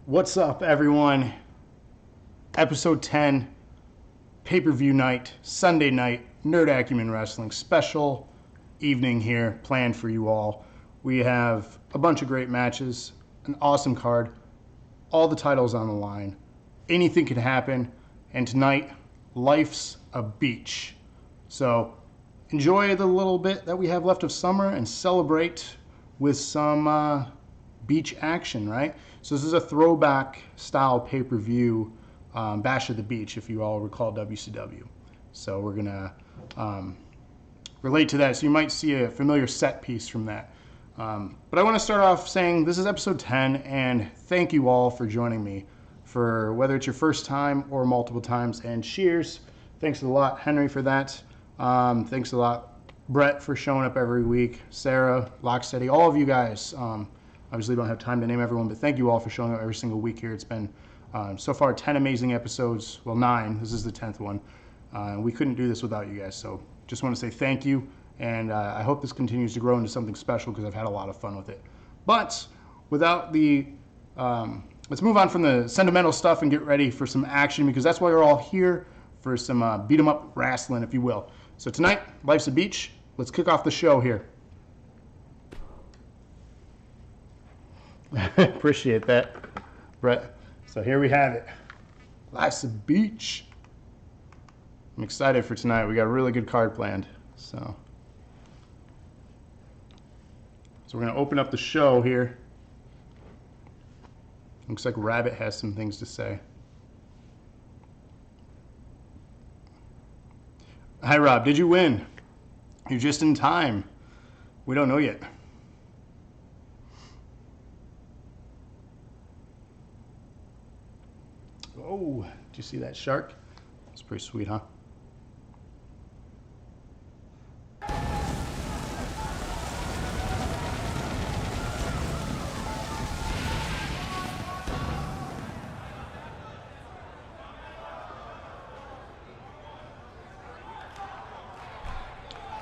What's up, everyone? Episode 10, pay-per-view night, Sunday night, Nerd Acumen Wrestling special evening here planned for you all. We have a bunch of great matches, an awesome card, all the titles on the line. Anything can happen, and tonight, life's a beach. So enjoy the little bit that we have left of summer and celebrate with some beach action, right? So this is a throwback style pay-per-view, Bash at the Beach, if you all recall WCW. So we're gonna relate to that. So you might see a familiar set piece from that. But I want to start off saying this is episode 10, and thank you all for joining me for whether it's your first time or multiple times. And cheers. Thanks a lot, Henry, for that. Thanks a lot, Brett, for showing up every week. Sarah, Locksteady, all of you guys. Obviously, don't have time to name everyone, but thank you all for showing up every single week here. It's been, so far, 10 amazing episodes. Well, 9. This is the 10th one. We couldn't do this without you guys, so just want to say thank you, and I hope this continues to grow into something special because I've had a lot of fun with it. But without the, let's move on from the sentimental stuff and get ready for some action, because that's why we're all here, for some beat-em-up wrestling, if you will. So tonight, Life's a Beach. Let's kick off the show here. Appreciate that, Brett. So here we have it. Life's a Beach. I'm excited for tonight. We got a really good card planned. So we're going to open up the show here. Looks like Rabbit has some things to say. Hi, Rob. Did you win? You're just in time. We don't know yet. Oh, did you see that shark? It's pretty sweet, huh?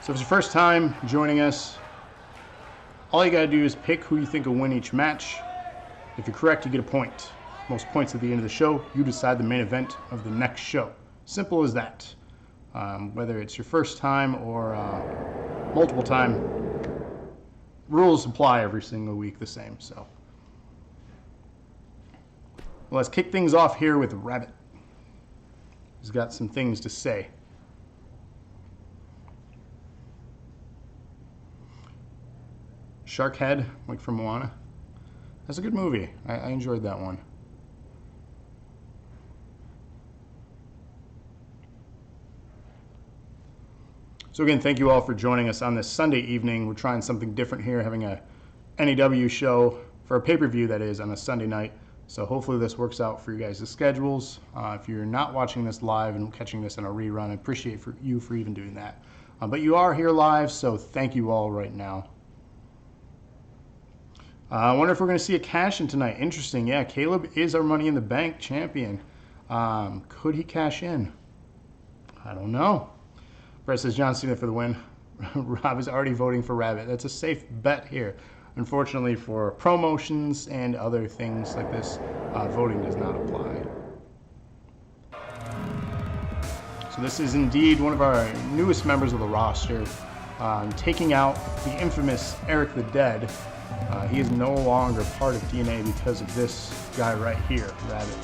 So if it's your first time joining us, all you gotta do is pick who you think will win each match. If you're correct, you get a point. Most points at the end of the show, you decide the main event of the next show. Simple as that. Whether it's your first time or multiple time, rules apply every single week the same. So well, let's kick things off here with Rabbit. He's got some things to say. Sharkhead, like from Moana. That's a good movie. I enjoyed that one. So again, thank you all for joining us on this Sunday evening. We're trying something different here, having a NAW show for a pay-per-view, that is, on a Sunday night. So hopefully this works out for you guys' schedules. If you're not watching this live and catching this on a rerun, I appreciate you for even doing that. But you are here live, so thank you all right now. I wonder if we're going to see a cash-in tonight. Interesting. Yeah, Caleb is our Money in the Bank champion. Could he cash in? I don't know. Brett says John Cena for the win. Rob is already voting for Rabbit. That's a safe bet here. Unfortunately, for promotions and other things like this, voting does not apply. So this is indeed one of our newest members of the roster, taking out the infamous Eric the Dead. He is no longer part of DNA because of this guy right here, Rabbit.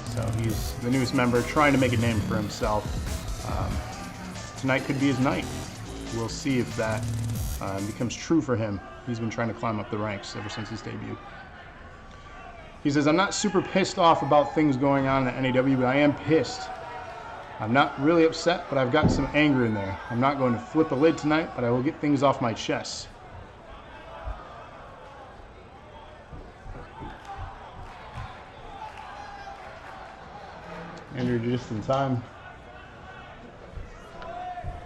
So he's the newest member, trying to make a name for himself. Tonight could be his night. We'll see if that becomes true for him. He's been trying to climb up the ranks ever since his debut. He says, I'm not super pissed off about things going on in the NAW, but I am pissed. I'm not really upset, but I've got some anger in there. I'm not going to flip the lid tonight, but I will get things off my chest. Andrew, just in time.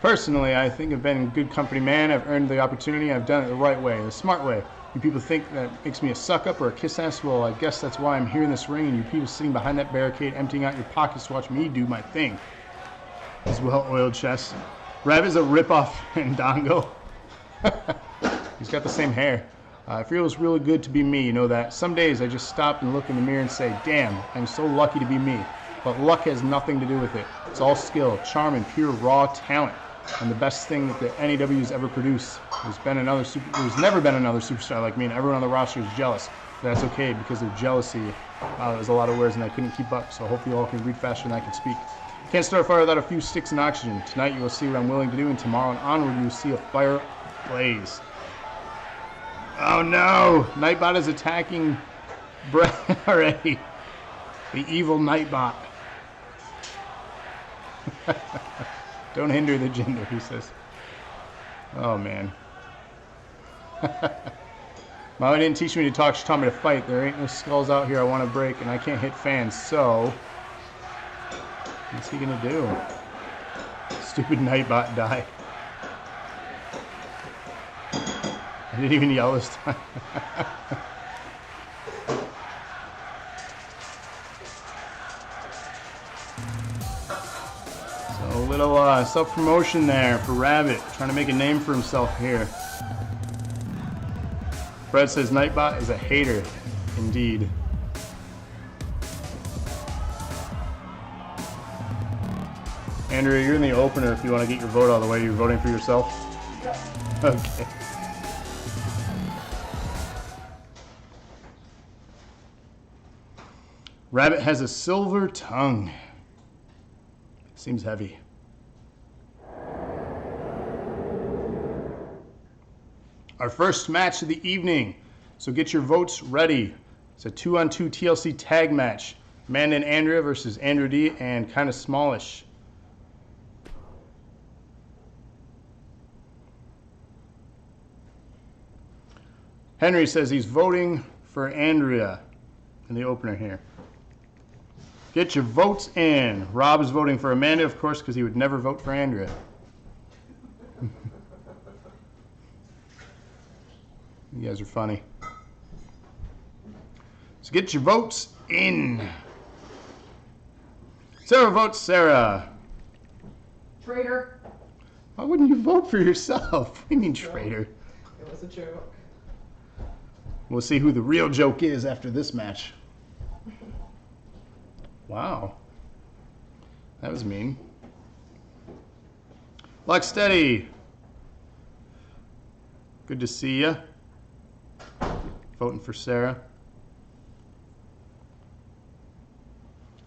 Personally, I think I've been a good company man. I've earned the opportunity. I've done it the right way, the smart way. You people think that makes me a suck-up or a kiss-ass? Well, I guess that's why I'm here in this ring, and you people sitting behind that barricade emptying out your pockets to watch me do my thing. His well-oiled chest. Rabbit's a rip-off in Dongo. He's got the same hair. It feels really good to be me. You know that some days I just stop and look in the mirror and say, damn, I'm so lucky to be me. But luck has nothing to do with it. It's all skill, charm, and pure raw talent. And the best thing that the NAW has ever produced. There's never been another superstar like me, and everyone on the roster is jealous. But that's okay, because of jealousy. There's a lot of words and I couldn't keep up, so hopefully you all can read faster than I can speak. Can't start a fire without a few sticks and oxygen. Tonight you will see what I'm willing to do, and tomorrow and onward you will see a fire blaze. Oh no! Nightbot is attacking Brett already. The evil Nightbot. Don't hinder the gender, he says. Oh man. Mama didn't teach me to talk, she taught me to fight. There ain't no skulls out here I want to break, and I can't hit fans, so... What's he gonna do? Stupid Nightbot die. I didn't even yell this time. So a little self-promotion there for Rabbit, trying to make a name for himself here. Fred says Nightbot is a hater, indeed. Andrea, you're in the opener if you want to get your vote out of the way. You're voting for yourself? Okay. Rabbit has a silver tongue. Seems heavy. Our first match of the evening. So get your votes ready. It's a 2-on-2 TLC tag match. Amanda and Andrea versus Andrew D and Kinda Smallish. Henry says he's voting for Andrea in the opener here. Get your votes in. Rob is voting for Amanda, of course, because he would never vote for Andrea. You guys are funny. So get your votes in. Sarah votes Sarah. Traitor. Why wouldn't you vote for yourself? What do you mean traitor? It was a joke. We'll see who the real joke is after this match. Wow. That was mean. Lock steady. Good to see ya. Voting for Sarah.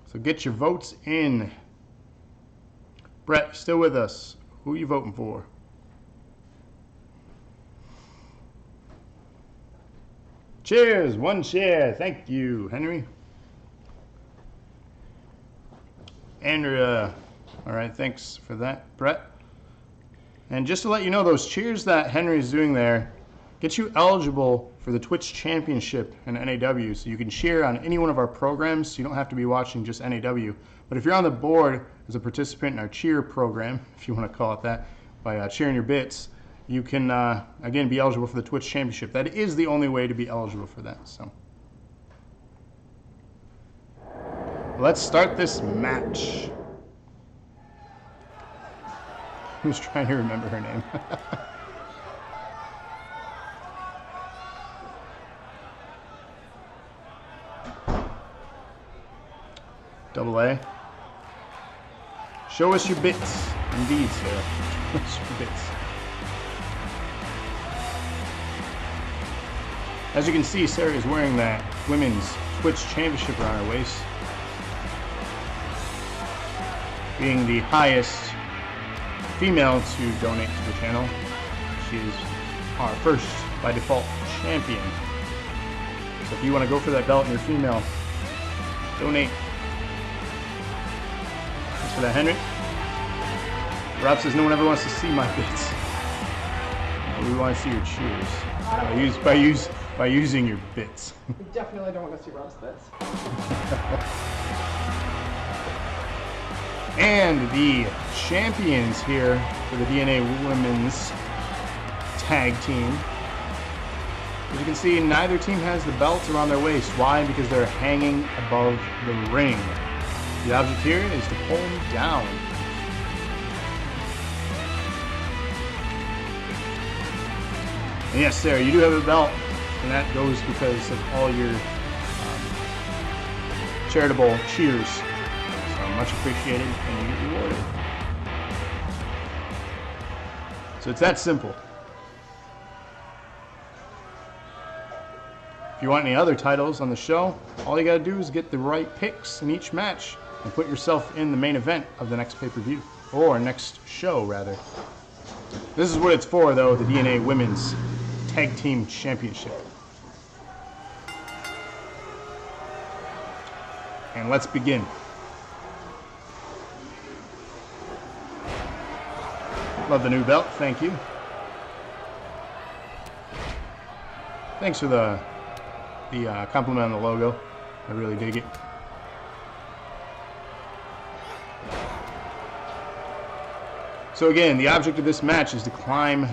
So get your votes in. Brett, still with us. Who are you voting for? Cheers, one cheer. Thank you, Henry. Andrea. All right, thanks for that, Brett. And just to let you know, those cheers that Henry is doing there get you eligible for the Twitch Championship in NAW. So you can cheer on any one of our programs. So you don't have to be watching just NAW. But if you're on the board as a participant in our cheer program, if you want to call it that, by cheering your bits, you can, again, be eligible for the Twitch Championship. That is the only way to be eligible for that. So let's start this match. Who's trying to remember her name? Double A. Show us your bits. Indeed, Sarah. Show us your bits. As you can see, Sarah is wearing that women's Twitch Championship around her waist. Being the highest female to donate to the channel, she is our first, by default, champion. So if you want to go for that belt and you're female, donate. Thanks for that, Henry. Rob says no one ever wants to see my bits. We want to see your cheers. By using your bits. We definitely don't want to see Rob's bits. And the champions here for the DNA Women's Tag Team. As you can see, neither team has the belts around their waist. Why? Because they're hanging above the ring. The object here is to pull them down. And yes, Sarah, you do have a belt And that goes because of all your charitable cheers. So much appreciated, and you get rewarded. So it's that simple. If you want any other titles on the show, all you gotta do is get the right picks in each match and put yourself in the main event of the next pay-per-view, or next show rather. This is what it's for though, the DNA Women's Tag Team Championship. And let's begin. Love the new belt, thank you. Thanks for the compliment on the logo. I really dig it. So again, the object of this match is to climb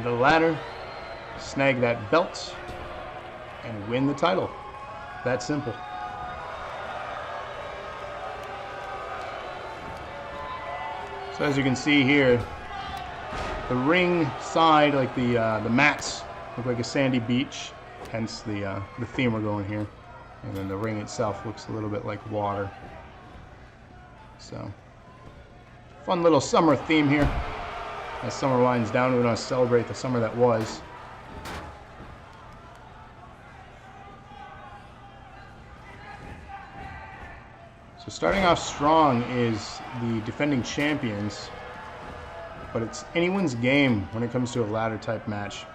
the ladder, snag that belt, and win the title. That simple. So as you can see here, the ring side, like the mats, look like a sandy beach. Hence the theme we're going here, and then the ring itself looks a little bit like water. So, fun little summer theme here. As summer winds down, we want to celebrate the summer that was. So starting off strong is the defending champions, but it's anyone's game when it comes to a ladder type match.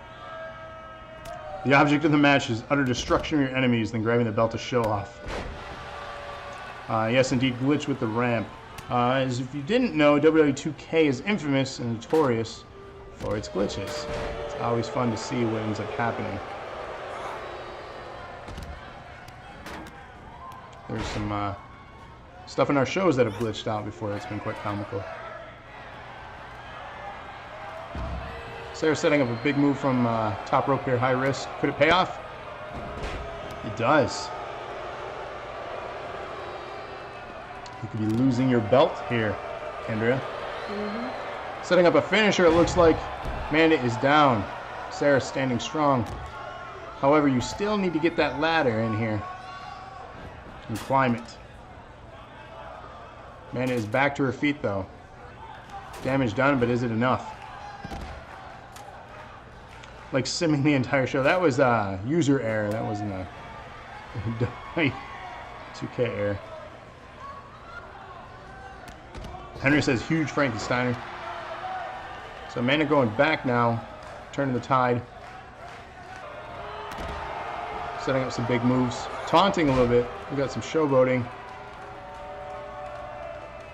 The object of the match is utter destruction of your enemies, then grabbing the belt to show off. Yes, indeed, glitch with the ramp. As if you didn't know, WWE 2K is infamous and notorious for its glitches. It's always fun to see what ends up happening. There's some stuff in our shows that have glitched out before that's been quite comical. Sarah setting up a big move from top rope here, high risk. Could it pay off? It does. You could be losing your belt here, Andrea. Setting up a finisher, it looks like Amanda is down. Sarah standing strong. However, you still need to get that ladder in here and climb it. Amanda is back to her feet though. Damage done, but is it enough? Like simming the entire show. That was user error. That wasn't a 2K error. Henry says huge Frankensteiner. So Amanda going back now, turning the tide. Setting up some big moves. Taunting a little bit. We got some showboating.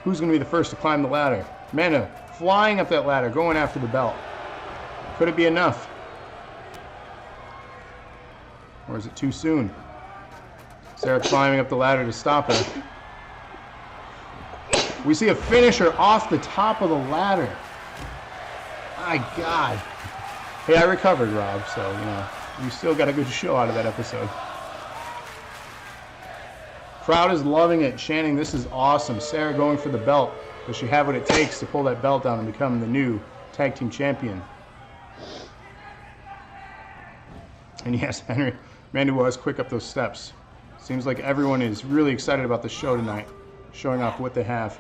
Who's going to be the first to climb the ladder? Amanda flying up that ladder, going after the belt. Could it be enough? Or is it too soon? Sarah climbing up the ladder to stop her. We see a finisher off the top of the ladder. My God. Hey, I recovered, Rob, so, you know, we still got a good show out of that episode. Crowd is loving it, chanting, "This is awesome." Sarah going for the belt. Does she have what it takes to pull that belt down and become the new tag team champion? And yes, Amanda was quick up those steps. Seems like everyone is really excited about the show tonight, showing off what they have.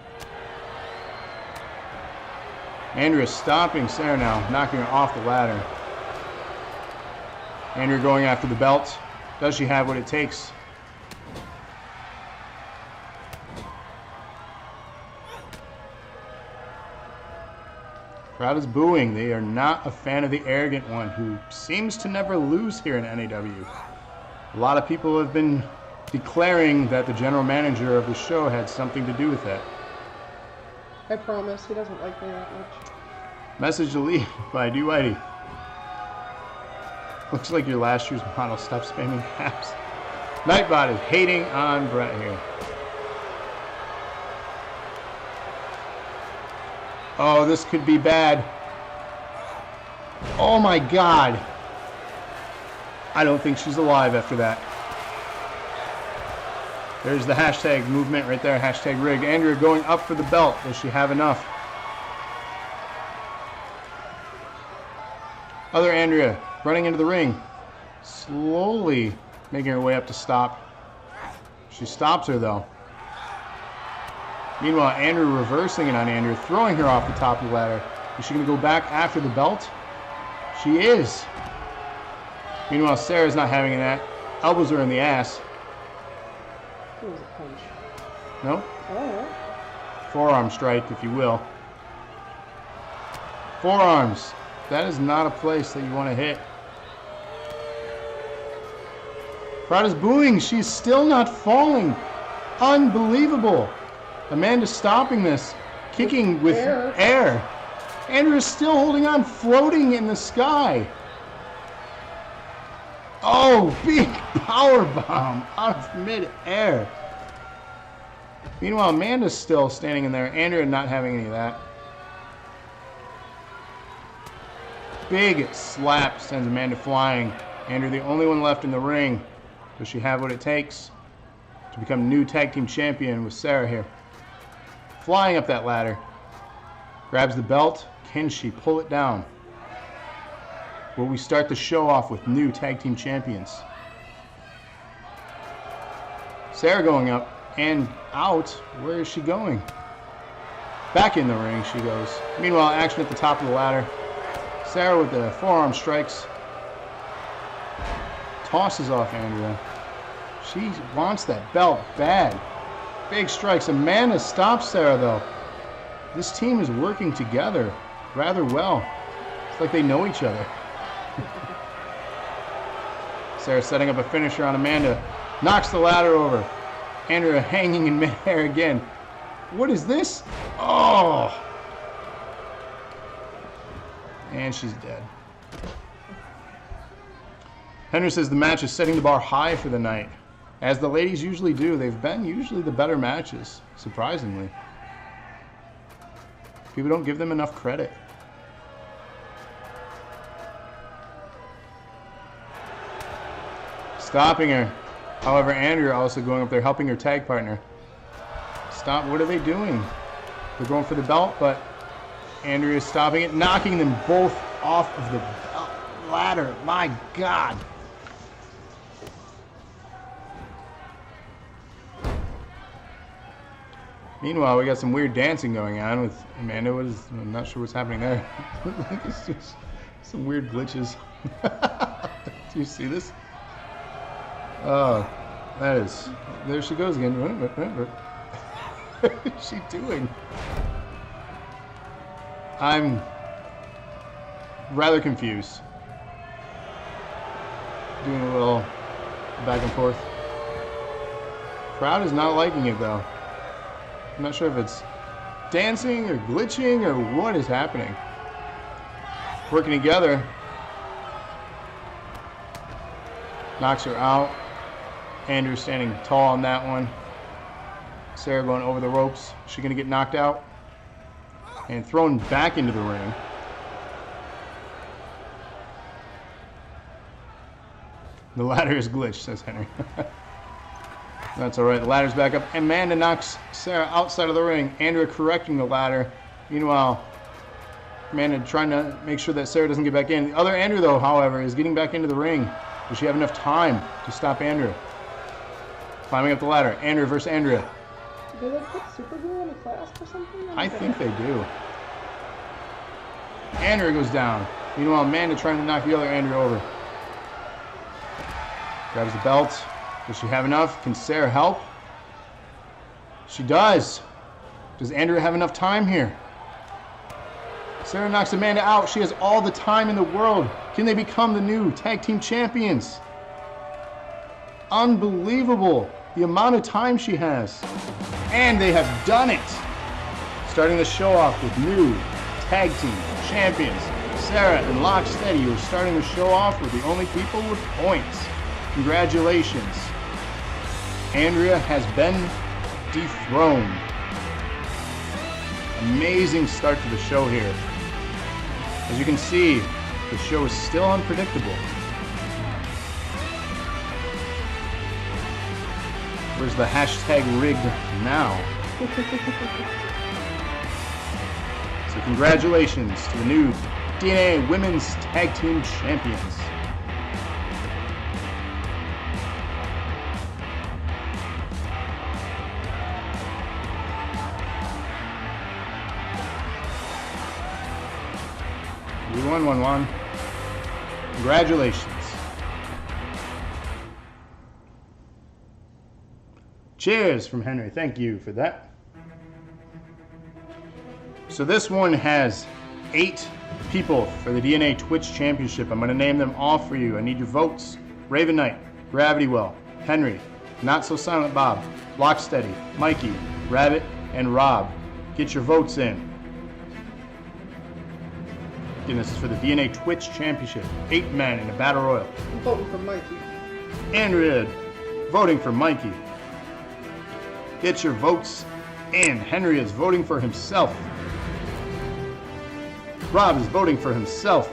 Andrea stopping Sarah now, knocking her off the ladder. Andrea going after the belt. Does she have what it takes? Crowd is booing. They are not a fan of the arrogant one, who seems to never lose here in NAW. A lot of people have been declaring that the general manager of the show had something to do with that. I promise, he doesn't like me that much. Message deleted by D. Whitey. Looks like your last year's model. Stop spamming caps. Nightbot is hating on Brett here. Oh, this could be bad. Oh my God. I don't think she's alive after that. There's the hashtag movement right there, hashtag rigged. Andrea going up for the belt. Does she have enough? Other Andrea running into the ring. Slowly making her way up to stop. She stops her though. Meanwhile, Andrew reversing it on Andrew, throwing her off the top of the ladder. Is she going to go back after the belt? She is. Meanwhile, Sarah's not having that. Elbows her in the ass. It was a punch. No? Oh. Forearm strike, if you will. Forearms. That is not a place that you want to hit. Crowd is booing. She's still not falling. Unbelievable. Amanda stopping this. Kicking with air. Andrew is still holding on, floating in the sky. Oh, big power bomb out of mid-air. Meanwhile, Amanda's still standing in there. Andrea not having any of that. Big slap sends Amanda flying. Andrea the only one left in the ring. Does she have what it takes to become new tag team champion with Sarah here? Flying up that ladder. Grabs the belt. Can she pull it down? Will we start the show off with new tag team champions? Sarah going up and out. Where is she going? Back in the ring she goes. Meanwhile, action at the top of the ladder. Sarah with the forearm strikes. Tosses off Andrea. She wants that belt bad. Big strikes. Amanda stops Sarah though. This team is working together rather well. It's like they know each other. Sarah setting up a finisher on Amanda. Knocks the ladder over. Andrea hanging in midair again. What is this? Oh! And she's dead. Henry says the match is setting the bar high for the night. As the ladies usually do, they've been usually the better matches, surprisingly. People don't give them enough credit. Stopping her. However, Andrea also going up there helping her tag partner. Stop. What are they doing? They're going for the belt, but Andrea is stopping it, knocking them both off of the ladder. My God. Meanwhile, we got some weird dancing going on with Amanda. I'm not sure what's happening there. It's just some weird glitches. Do you see this? Oh, that is. There she goes again. What is she doing? I'm rather confused. Doing a little back and forth. Crowd is not liking it though. I'm not sure if it's dancing or glitching or what is happening. Working together. Knocks her out. Andrew standing tall on that one. Sarah going over the ropes. Is she going to get knocked out? And thrown back into the ring. The ladder is glitched, says Henry. That's all right. The ladder's back up. Amanda knocks Sarah outside of the ring. Andrea correcting the ladder. Meanwhile, Amanda trying to make sure that Sarah doesn't get back in. The other Andrea, though, however, is getting back into the ring. Does she have enough time to stop Andrea? Climbing up the ladder. Andrea versus Andrea. Do they put super glue on a clasp or something? I think they do. Andrea goes down. Meanwhile, Amanda trying to knock the other Andrea over. Grabs the belt. Does she have enough? Can Sarah help? She does. Does Andrea have enough time here? Sarah knocks Amanda out. She has all the time in the world. Can they become the new tag team champions? Unbelievable. The amount of time she has. And they have done it. Starting the show off with new tag team champions. Sarah and Locksteady are starting the show off with the only people with points. Congratulations. Andrea has been dethroned. Amazing start to the show here. As you can see, the show is still unpredictable. Where's the hashtag rigged now? So congratulations to the new DNA Women's Tag Team Champions. 111. Congratulations. Cheers from Henry. Thank you for that. So this one has 8 people for the DNA Twitch Championship. I'm going to name them all for you. I need your votes. Raven Knight, Gravity Well, Henry, Not So Silent Bob, Locksteady, Mikey, Rabbit, and Rob. Get your votes in. Again, this is for the DNA Twitch Championship. 8 men in a battle royal. I'm voting for Mikey. Andrea voting for Mikey. Get your votes in. Henry is voting for himself. Rob is voting for himself.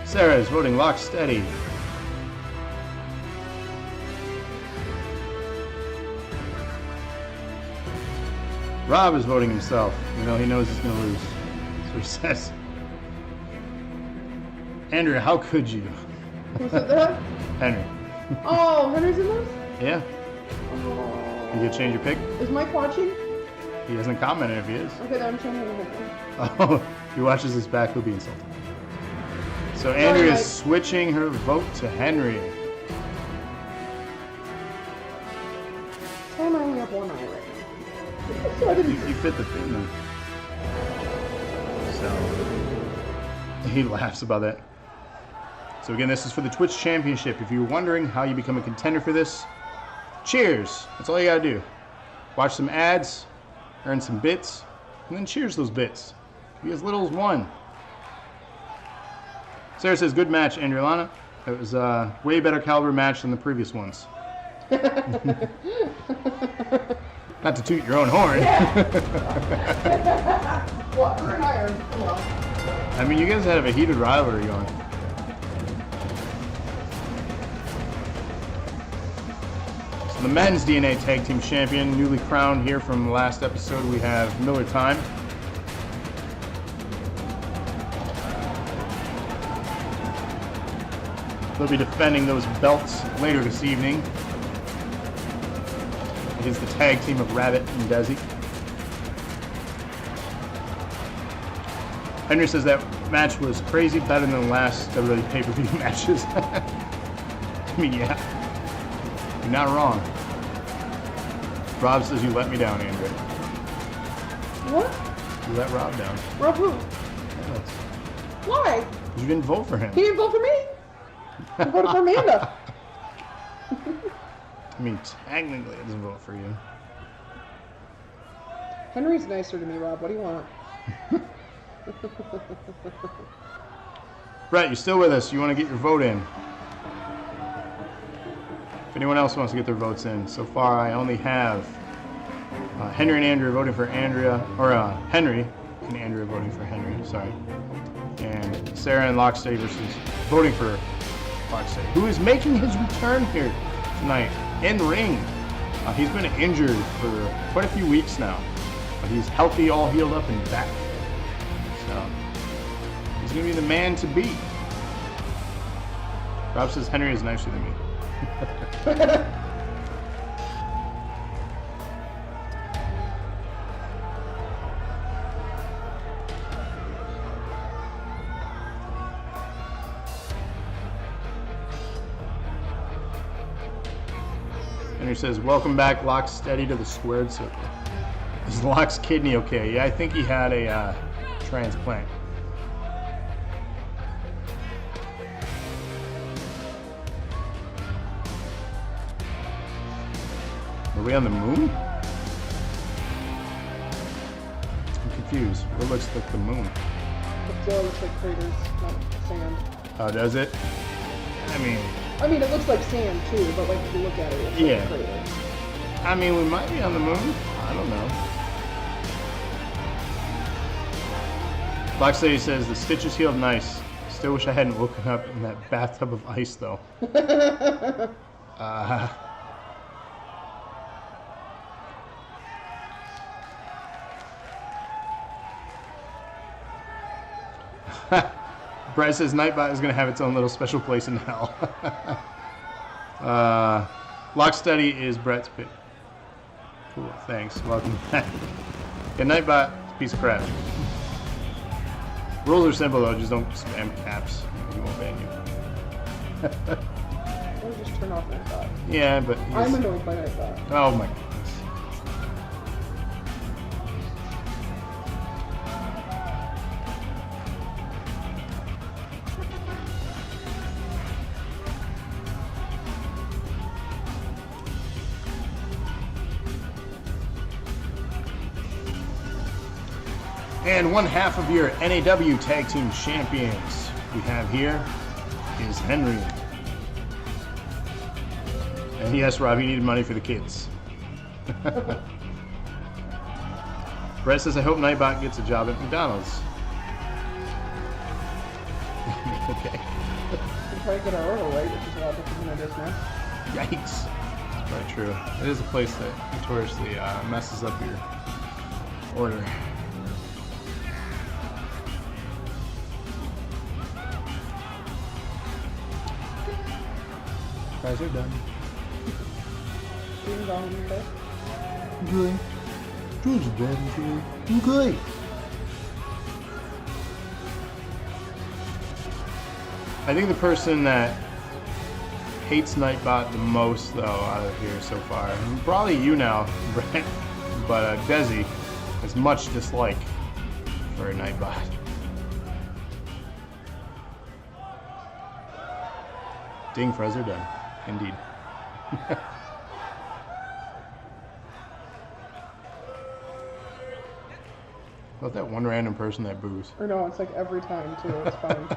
Sarah is voting lock steady. Rob is voting himself. You know, he knows he's going to lose. That's what he says. Andrea, how could you? Who said that? Henry. Oh, Henry's in this? Yeah. Oh. You gonna change your pick? Is Mike watching? He hasn't commented if he is. Okay, then I'm changing the whole thing. Oh, if he watches this back, he'll be insulted. So Andrea is switching her vote to Henry. Tell him I only have one eye right now. So I didn't... You fit the thing then. So he laughs about that. So again, this is for the Twitch Championship. If you're wondering how you become a contender for this, cheers. That's all you gotta do. Watch some ads, earn some bits, and then cheers those bits. Be as little as 1. Sarah says, good match, Andriolana. It was a way better caliber match than the previous ones. Not to toot your own horn. What? We're hired. Well. I mean, you guys have a heated rivalry going. So the men's DNA Tag Team Champion, newly crowned here from the last episode, we have Miller Time. They'll be defending those belts later this evening against the tag team of Rabbit and Desi. Henry says that match was crazy, better than the last WWE pay-per-view matches. I mean, yeah, you're not wrong. Rob says you let me down, Andrew. What? You let Rob down. Rob who? Yes. Why? You didn't vote for him. He didn't vote for me. He voted for Amanda. I mean, technically, I didn't vote for you. Henry's nicer to me, Rob. What do you want? Brett, you're still with us. You want to get your vote in. If anyone else wants to get their votes in. So far, I only have Henry and Andrea voting for Andrea, or Henry and Andrea voting for Henry, sorry. And Sarah and Locksteady versus voting for Locksteady, who is making his return here tonight in the ring. He's been injured for quite a few weeks now, but he's healthy, all healed up and back. So he's gonna be the man to beat. Rob says Henry is nicer than me. Henry says, welcome back, Locksteady, to the squared circle. Is Lock's kidney okay? Yeah, I think he had a transplant. Are we on the moon? I'm confused. What looks like the moon? The floor looks like craters, not sand. Oh, does it? I mean, it looks like sand too, but like if you look at it, it's like craters. I mean, we might be on the moon. I don't know. Locksteady says the stitches healed nice. Still wish I hadn't woken up in that bathtub of ice though. Brett says Nightbot is going to have its own little special place in hell. Locksteady is Brett's pick. Cool. Thanks. Welcome back. Good night, bot. Piece of crap. Rules are simple though. Just don't spam caps. We won't ban you. Or just turn off Nightbot. Yeah, but I'm annoyed by Nightbot. oh my goodness. And one half of your NAW Tag Team Champions we have here is Henry. And yes, Rob, you needed money for the kids. Brett says, I hope Nightbot gets a job at McDonald's. Okay. We try to get our order right, which is a lot different than I just now. Yikes. That's probably true. It is a place that notoriously messes up your order. Guys are done. Steven's on okay? Good. Steven's dead. Okay. I think the person that hates Nightbot the most, though, out of here so far, and probably you now, Brent, but Desi has much dislike for Nightbot. Ding, Frez are done. Indeed. About that one random person that boos. Or no, it's like every time too. It's fine.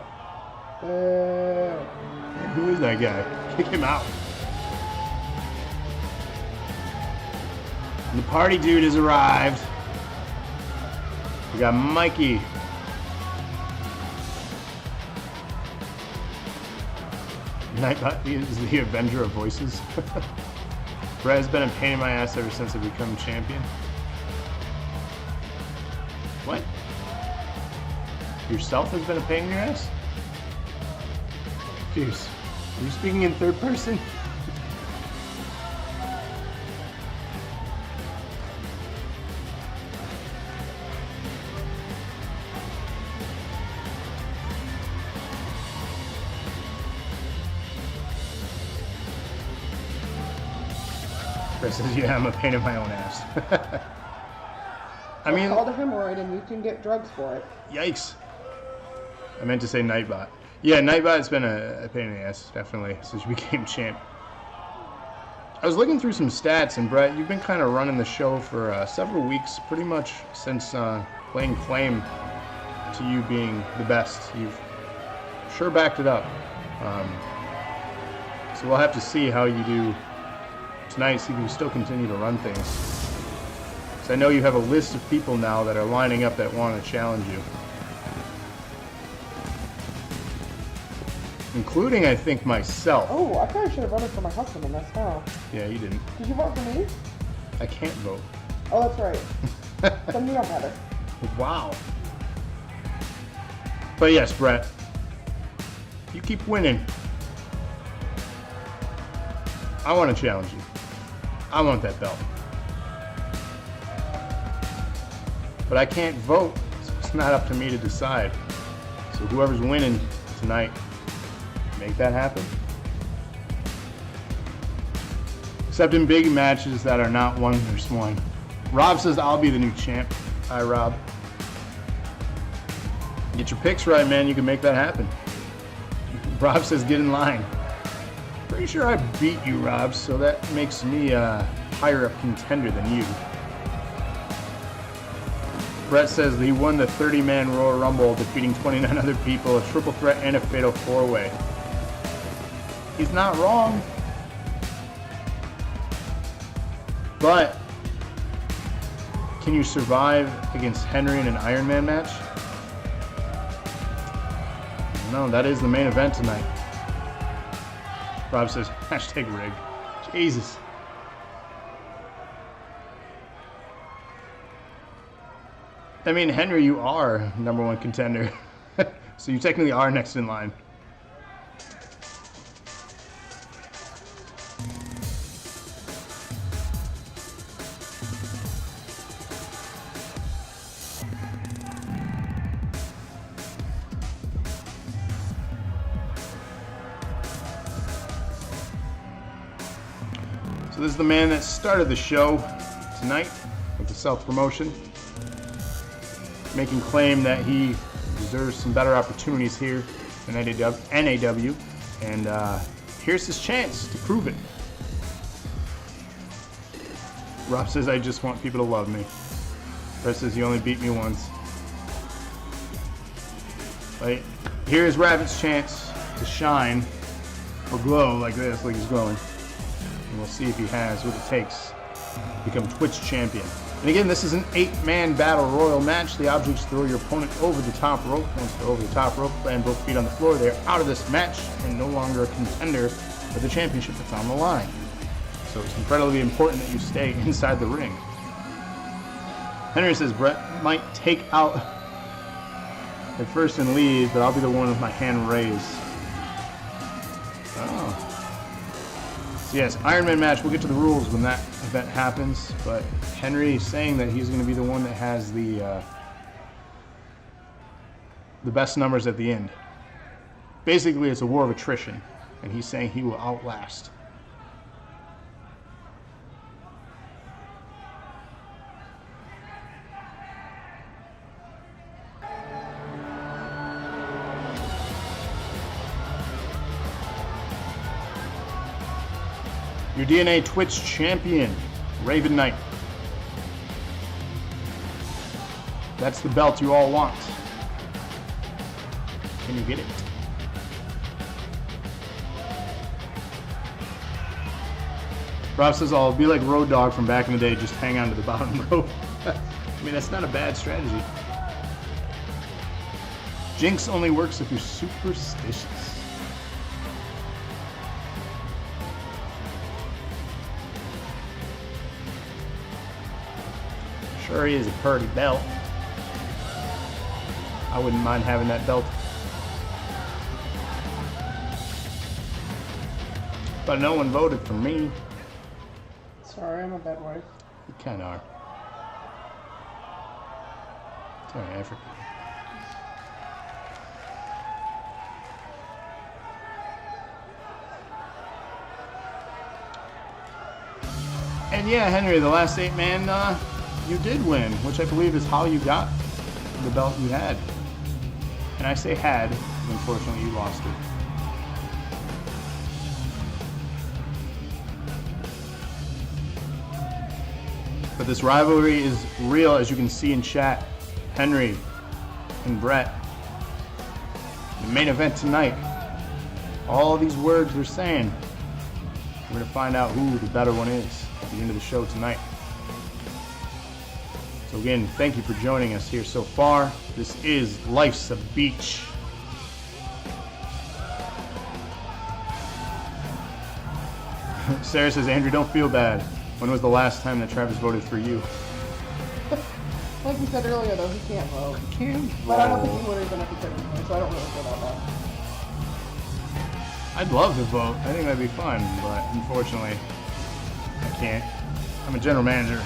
Who is that guy? Kick him out. And the party dude has arrived. We got Mikey. Nightbot is the Avenger of Voices. Brett has been a pain in my ass ever since I become champion. What? Yourself has been a pain in your ass? Jeez. Are you speaking in third person? Chris says, yeah, I'm a pain in my own ass. I mean, called a hemorrhoid and you can get drugs for it. Yikes. I meant to say Nightbot. Yeah, Nightbot's been a pain in the ass, definitely, since you became champ. I was looking through some stats, and Brett, you've been kind of running the show for several weeks, pretty much since laying claim to you being the best. You've sure backed it up. So we'll have to see how you do tonight, see if you still continue to run things. So I know you have a list of people now that are lining up that want to challenge you. Including, I think, myself. Oh, I probably should have voted for my husband in this now. Yeah, you didn't. Did you vote for me? I can't vote. Oh, that's right. Then you don't matter. Wow. But yes, Brett, you keep winning. I want to challenge you. I want that belt. But I can't vote, so it's not up to me to decide. So whoever's winning tonight, make that happen. Except in big matches that are not 1 versus 1. Rob says I'll be the new champ. Hi, Rob. Get your picks right, man. You can make that happen. Rob says get in line. Pretty sure I beat you, Rob, so that makes me a higher up contender than you. Brett says he won the 30-man Royal Rumble, defeating 29 other people, a triple threat, and a fatal four-way. He's not wrong. But can you survive against Henry in an Iron Man match? No, that is the main event tonight. Rob says, hashtag rig. Jesus. I mean, Henry, you are #1 contender. So you technically are next in line. So this is the man that started the show tonight with the self-promotion, making claim that he deserves some better opportunities here in NAW, and here's his chance to prove it. Rob says, I just want people to love me. Brett says, you only beat me once. But here's Rabbit's chance to shine or glow like this, like he's glowing. And we'll see if he has what it takes to become Twitch champion. And again, this is an 8-man battle royal match. The object is to throw your opponent over the top rope. Once they're over the top rope, land both feet on the floor, they're out of this match and no longer a contender for the championship that's on the line. So it's incredibly important that you stay inside the ring. Henry says Brett might take out at first and leave, but I'll be the one with my hand raised. Oh. So yes, Iron Man match. We'll get to the rules when that event happens. But Henry is saying that he's going to be the one that has the best numbers at the end. Basically, it's a war of attrition, and he's saying he will outlast. Your DNA Twitch champion, Raven Knight. That's the belt you all want. Can you get it? Rob says, I'll be like Road Dogg from back in the day, just hang on to the bottom rope. I mean, that's not a bad strategy. Jinx only works if you're superstitious. Sure is a pretty belt. I wouldn't mind having that belt. But no one voted for me. Sorry, I'm a bad wife. You kind of are. Sorry, I forgot. And yeah, Henry, the last 8-man, you did win, which I believe is how you got the belt you had. And I say had, unfortunately you lost it. But this rivalry is real, as you can see in chat. Henry and Brett. The main event tonight. All these words they're saying. We're going to find out who the better one is at the end of the show tonight. So again, thank you for joining us here so far. This is Life's a Beach. Sarah says, Andrew, don't feel bad. When was the last time that Travis voted for you? Like you said earlier, though, he can't vote. He can't vote. But I don't think he would have been if he couldn't vote, so I don't really feel that bad. I'd love to vote. I think that'd be fun, but unfortunately, I can't. I'm a general manager.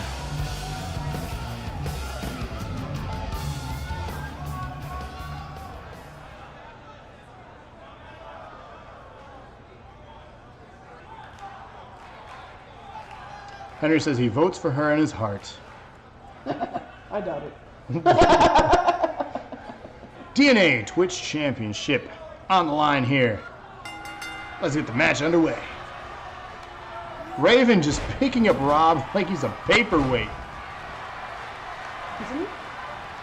Henry says he votes for her in his heart. I doubt it. DNA Twitch Championship on the line here. Let's get the match underway. Raven just picking up Rob like he's a paperweight. Isn't he?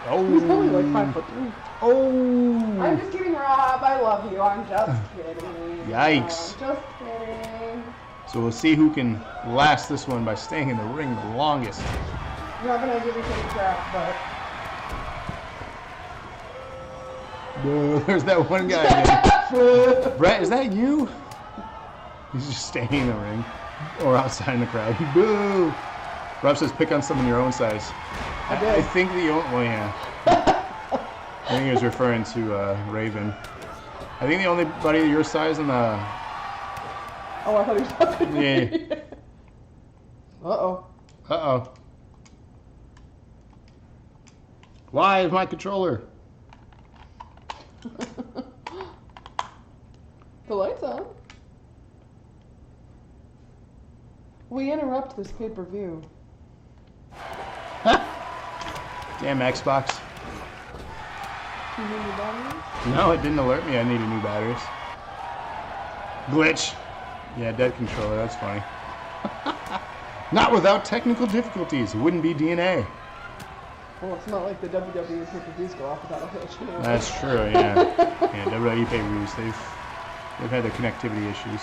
Oh. He's only like 5'3". Oh. I'm just kidding, Rob. I love you. I'm just kidding. Yikes. I'm just kidding. So we'll see who can last this one by staying in the ring the longest. I'm not gonna give you any crap, but No, there's that one guy again. Brett, is that you? He's just staying in the ring or outside in the crowd. Boo! Rob says pick on someone your own size. I did. I think the only, well, yeah. I think he was referring to Raven. I think the only buddy your size in the. Oh, I thought he was talking to Yeah. me. Uh-oh. Uh-oh. Why is my controller? The light's on. we interrupt this pay-per-view? Damn Xbox. You need new batteries? No, it didn't alert me I needed new batteries. Glitch. Yeah, dead controller, that's funny. Not without technical difficulties. It wouldn't be DNA. Well, it's not like the WWE pay-per-views go off without a hitch. Anyway. That's true, yeah. Yeah, WWE pay-per-views, they've had the connectivity issues.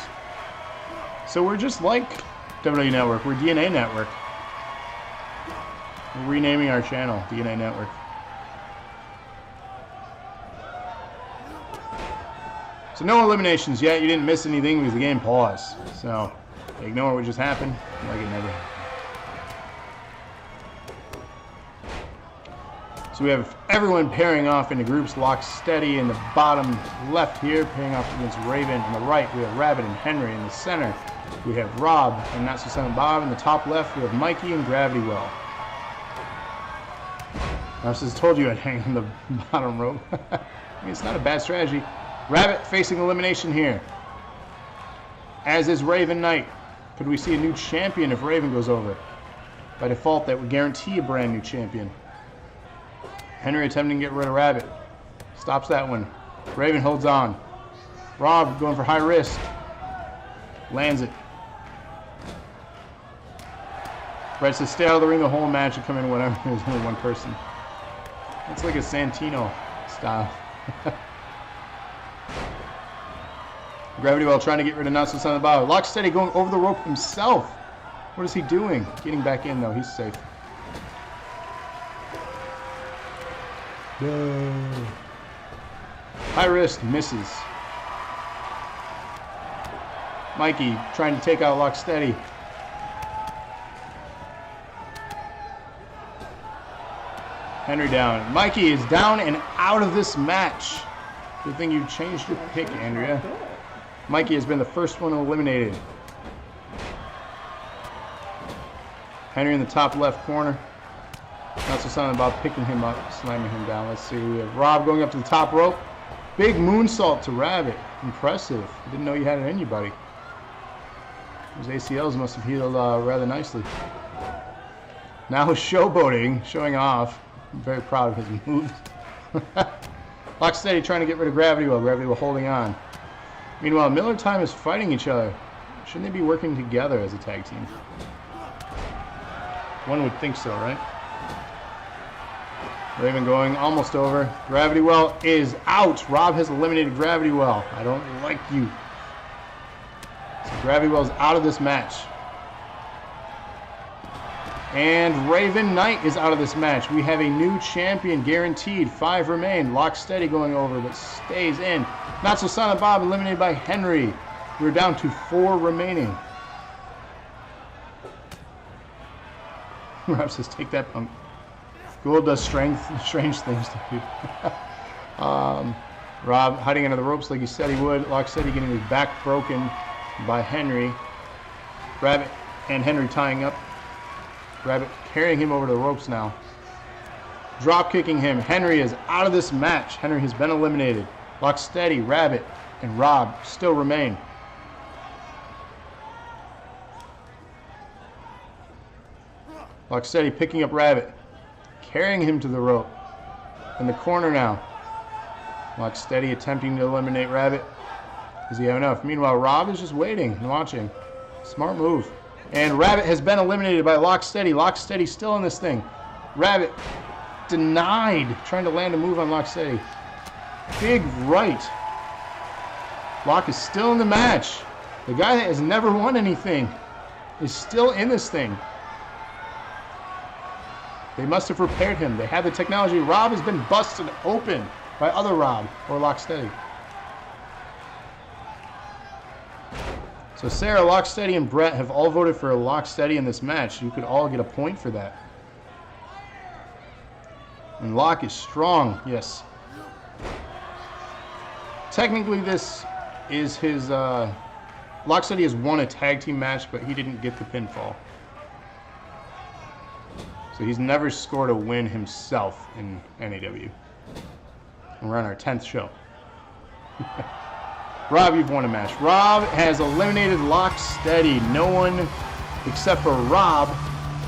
So we're just like WWE Network. We're DNA Network. We're renaming our channel, DNA Network. So no eliminations yet. You didn't miss anything because the game paused. So ignore what just happened like it never happened. So we have everyone pairing off into groups, locked steady in the bottom left here, pairing off against Raven. On the right, we have Rabbit and Henry. In the center, we have Rob and Not So Silent Bob. In the top left, we have Mikey and Gravity Well. I just told you I'd hang on the bottom rope. I mean, it's not a bad strategy. Rabbit facing elimination here, as is Raven Knight. Could we see a new champion if Raven goes over? By default, that would guarantee a brand new champion. Henry attempting to get rid of Rabbit. Stops that one. Raven holds on. Rob going for high risk. Lands it. Brett says stay out of the ring the whole match and come in whenever there's only one person. It's like a Santino style. Gravity Well trying to get rid of Not So Silent Bob. Lock steady going over the rope himself. What is he doing? Getting back in though. He's safe. No. High risk misses. Mikey trying to take out Lock steady. Henry down. Mikey is down and out of this match. Good thing you changed your pick, Andrea. Mikey has been the first one eliminated. Henry in the top left corner. Not So Silent Bob picking him up, slamming him down. Let's see. We have Rob going up to the top rope. Big moonsault to Rabbit. Impressive. Didn't know you had it in you, buddy. Those ACLs must have healed rather nicely. Now showboating, showing off. I'm very proud of his moves. Lock steady trying to get rid of Gravity Well. Gravity Well holding on. Meanwhile, Miller Time is fighting each other. Shouldn't they be working together as a tag team? One would think so, right? Raven going almost over. Gravity Well is out. Rob has eliminated Gravity Well. I don't like you. So Gravity Well is out of this match. And Raven Knight is out of this match. We have a new champion guaranteed. 5 remain. Lock steady going over, but stays in. Not So Silent Bob eliminated by Henry. We're down to 4 remaining. Rob says, take that punk. Gould does strange things to people. Rob hiding under the ropes like he said he would. Lock steady getting his back broken by Henry. Rabbit and Henry tying up. Rabbit carrying him over the ropes now. Drop kicking him. Henry is out of this match. Henry has been eliminated. Lock steady, Rabbit and Rob still remain. Lock steady picking up Rabbit. Carrying him to the rope. In the corner now. Lock steady attempting to eliminate Rabbit. Does he have enough? Meanwhile, Rob is just waiting and watching. Smart move. And Rabbit has been eliminated by Lock steady. Lock steady still in this thing. Rabbit denied trying to land a move on Lock steady. Big right. Lock is still in the match. The guy that has never won anything is still in this thing. They must have prepared him. They have the technology. Rob has been busted open by other Rob or Lock steady. So Sarah, Lock steady, and Brett have all voted for a Lock steady in this match. You could all get a point for that. And Lock is strong, yes. Technically, this is his. Lock steady has won a tag team match, but he didn't get the pinfall. So he's never scored a win himself in NAW. And we're on our 10th show. Rob, you've won a match. Rob has eliminated Lock steady. No one except for Rob,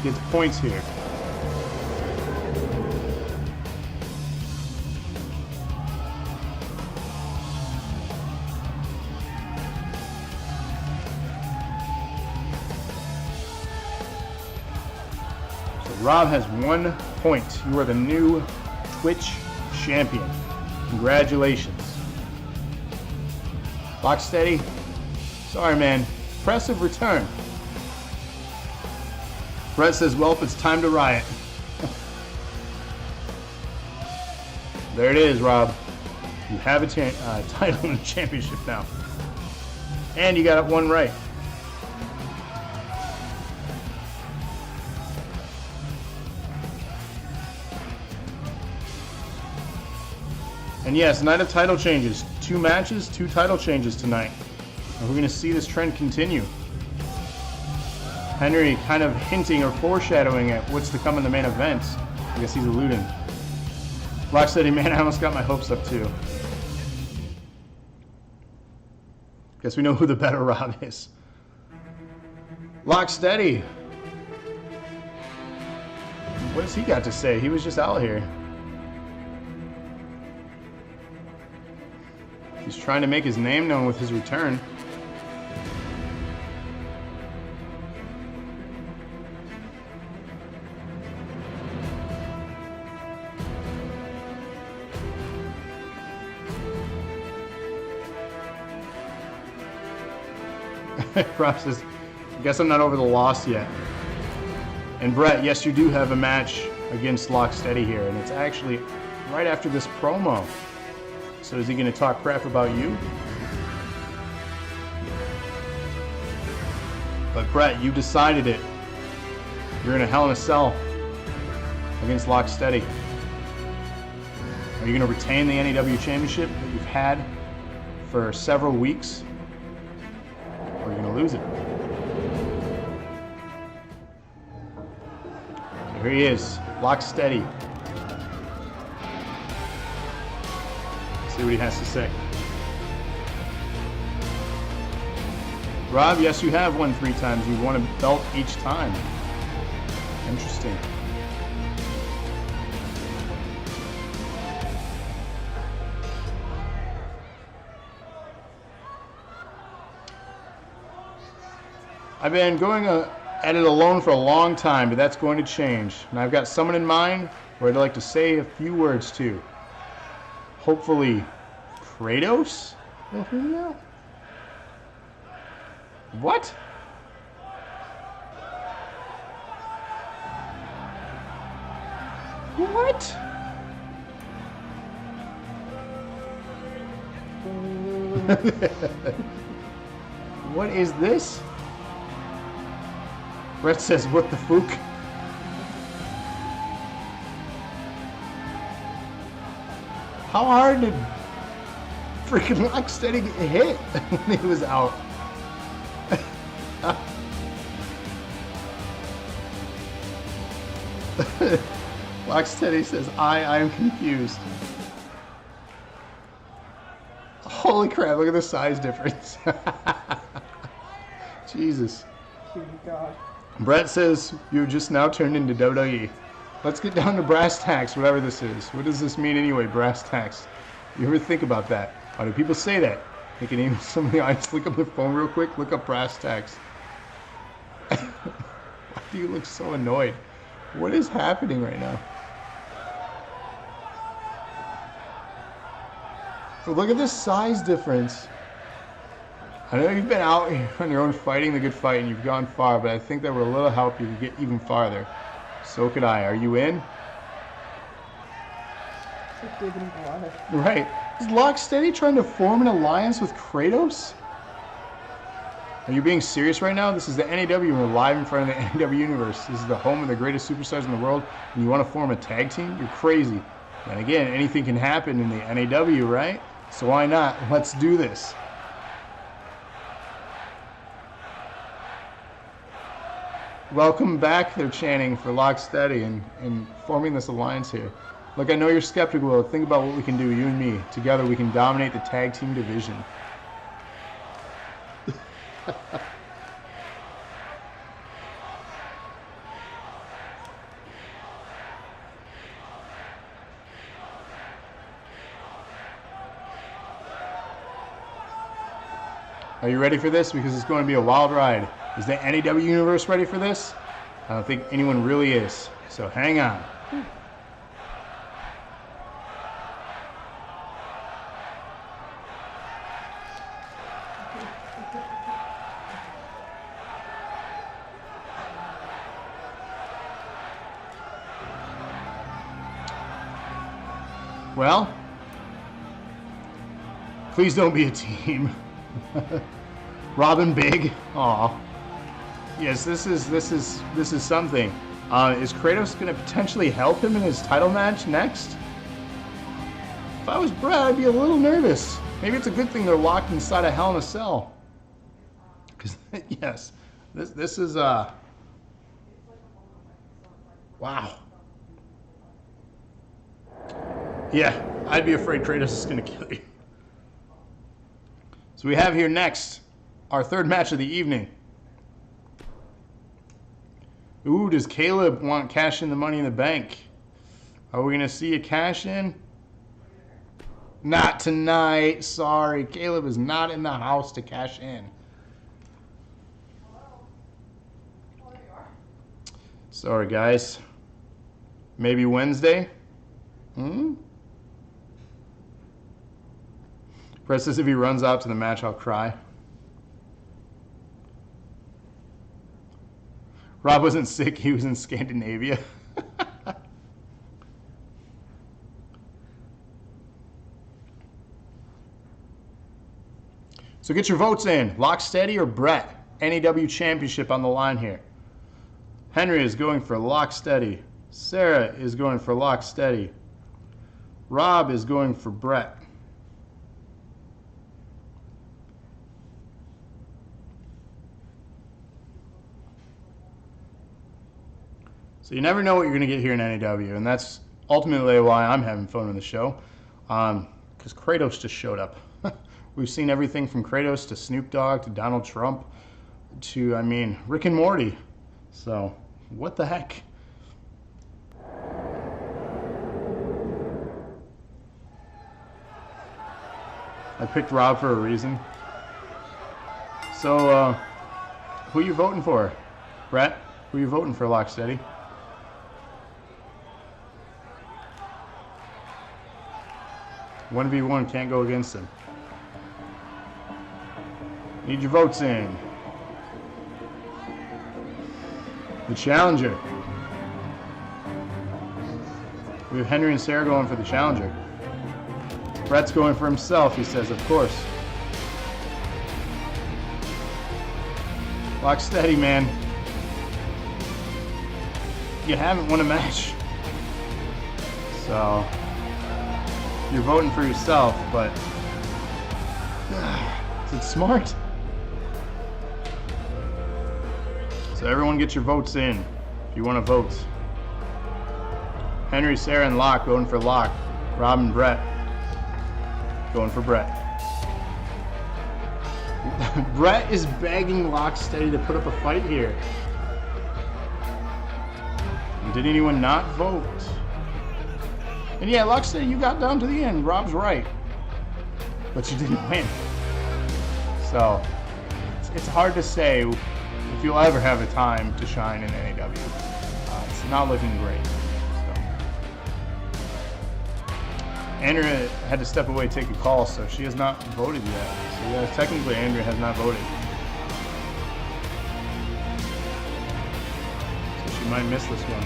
gets points here. So Rob has 1 point. You are the new Twitch champion. Congratulations. Lock steady. Sorry, man. Impressive return. Brett says, "Welp, it's time to riot." There it is, Rob. You have a title and a championship now. And you got it 1 right. And yes, night of title changes. 2 matches, 2 title changes tonight. And we're going to see this trend continue. Henry kind of hinting or foreshadowing at what's to come in the main event. I guess he's alluding. Rocksteady, man, I almost got my hopes up too. Guess we know who the better Rob is. Locksteady. What has he got to say? He was just out here. He's trying to make his name known with his return. Rob says, "I guess I'm not over the loss yet." And Brett, yes, you do have a match against Locksteady here, and it's actually right after this promo. So is he going to talk crap about you? But Brett, you decided it. You're in a Hell in a Cell against Locksteady. Are you going to retain the NAW championship that you've had for several weeks? Or are you going to lose it? So here he is, Locksteady. See what he has to say. Rob, yes, you have won 3 times. You've won a belt each time. Interesting. I've been going at it alone for a long time, but that's going to change. And I've got someone in mind who I'd like to say a few words to. Hopefully, Kratos will hear me out. What? What? What is this? Brett says, "What the fook?" How hard did freaking Locksteady get hit when he was out? Locksteady says, I am confused. Holy crap, look at the size difference. Jesus. Oh God. Brett says, "You just now turned into WWE." Let's get down to brass tacks, whatever this is. What does this mean anyway, brass tacks? You ever think about that? Why do people say that? They can even somebody just look up their phone real quick, look up brass tacks. Why do you look so annoyed? What is happening right now? So look at this size difference. I know you've been out here on your own fighting the good fight and you've gone far, but I think that with a little help you could get even farther. So could I. Are you in? It's like David and Goliath. Right. Is Locksteady trying to form an alliance with Kratos? Are you being serious right now? This is the NAW. We're live in front of the NAW universe. This is the home of the greatest superstars in the world, and you want to form a tag team? You're crazy. And again, anything can happen in the NAW, right? So why not? Let's do this. Welcome back, they're chanting for Locksteady and forming this alliance here. Look, I know you're skeptical. Think about what we can do, you and me. Together we can dominate the tag team division. Are you ready for this? Because it's going to be a wild ride. Is the NAW universe ready for this? I don't think anyone really is. So hang on. Well, please don't be a team. Robin Big. Aw. Yes, this is something. Is Kratos going to potentially help him in his title match next? If I was Brett, I'd be a little nervous. Maybe it's a good thing they're locked inside a Hell in a Cell. Because yes, this is wow. Yeah, I'd be afraid Kratos is going to kill you. So we have here next our third match of the evening. Ooh, does Caleb want cash in the Money in the Bank? Are we going to see a cash in? Not tonight. Sorry, Caleb is not in the house to cash in. Sorry, guys. Maybe Wednesday? Brett says if he runs out to the match, I'll cry. Rob wasn't sick, he was in Scandinavia. So get your votes in. Lock Steady or Brett? NAW Championship on the line here. Henry is going for Lock Steady. Sarah is going for Lock Steady. Rob is going for Brett. So you never know what you're going to get here in NAW, and that's ultimately why I'm having fun with the show, because Kratos just showed up. We've seen everything from Kratos to Snoop Dogg to Donald Trump to, I mean, Rick and Morty. So, what the heck? I picked Rob for a reason. So, who are you voting for? Brett, who are you voting for, Lock Steady? One v one, can't go against him. Need your votes in. The challenger. We have Henry and Sarah going for the challenger. Brett's going for himself, he says, of course. Lock Steady, man. You haven't won a match. So, you're voting for yourself, but is it smart? So everyone get your votes in if you want to vote. Henry, Sarah, and Locke going for Locke. Rob and Brett going for Brett. Brett is begging Lock Steady to put up a fight here. And did anyone not vote? And yeah, Lock Steady, you got down to the end. Rob's right. But you didn't win. So, it's hard to say if you'll ever have a time to shine in NAW. It's not looking great. So. Andrea had to step away, take a call, so she has not voted yet. So yeah, technically Andrea has not voted. So she might miss this one.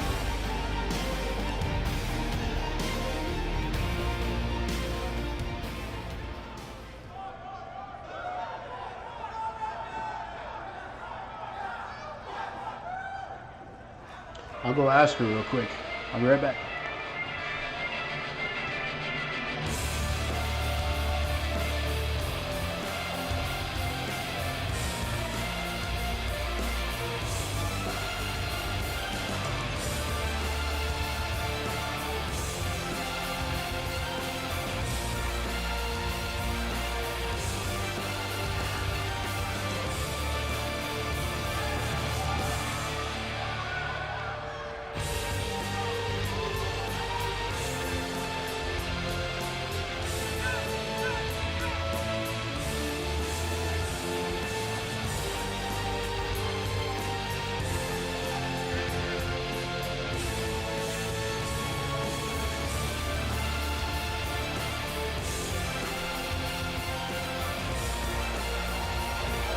I'll go ask her real quick. I'll be right back.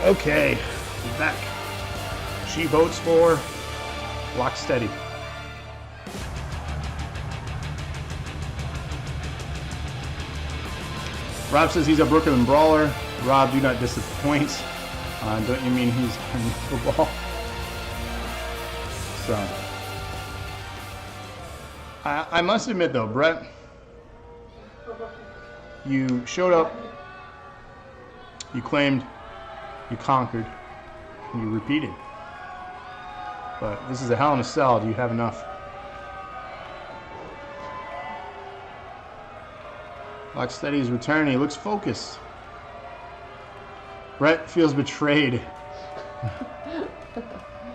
Okay, we're back. She votes for Lock Steady. Rob says he's a Brooklyn brawler. Rob, do not disappoint. Don't you mean he's playing football? So, I must admit though, Brett, you showed up, you claimed, you conquered, and you repeated. But this is a Hell in a Cell. Do you have enough? Locksteady is returning. He looks focused. Brett feels betrayed.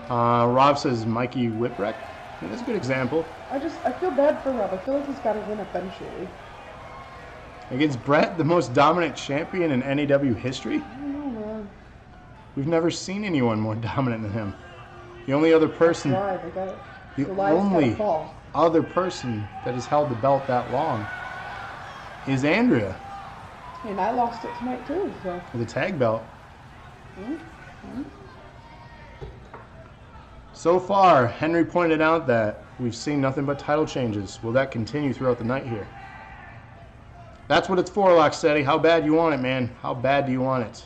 Rob says Mikey Whipwreck. That's a good example. I feel bad for Rob. I feel like he's got to win eventually. Against Brett, the most dominant champion in NAW history? I don't know, man. We've never seen anyone more dominant than him. The only other person, the only other person that has held the belt that long is Andrea. And I lost it tonight too, so. For the tag belt. Mm-hmm. So far, Henry pointed out that we've seen nothing but title changes. Will that continue throughout the night here? That's what it's for, Locksteady. How bad do you want it, man? How bad do you want it?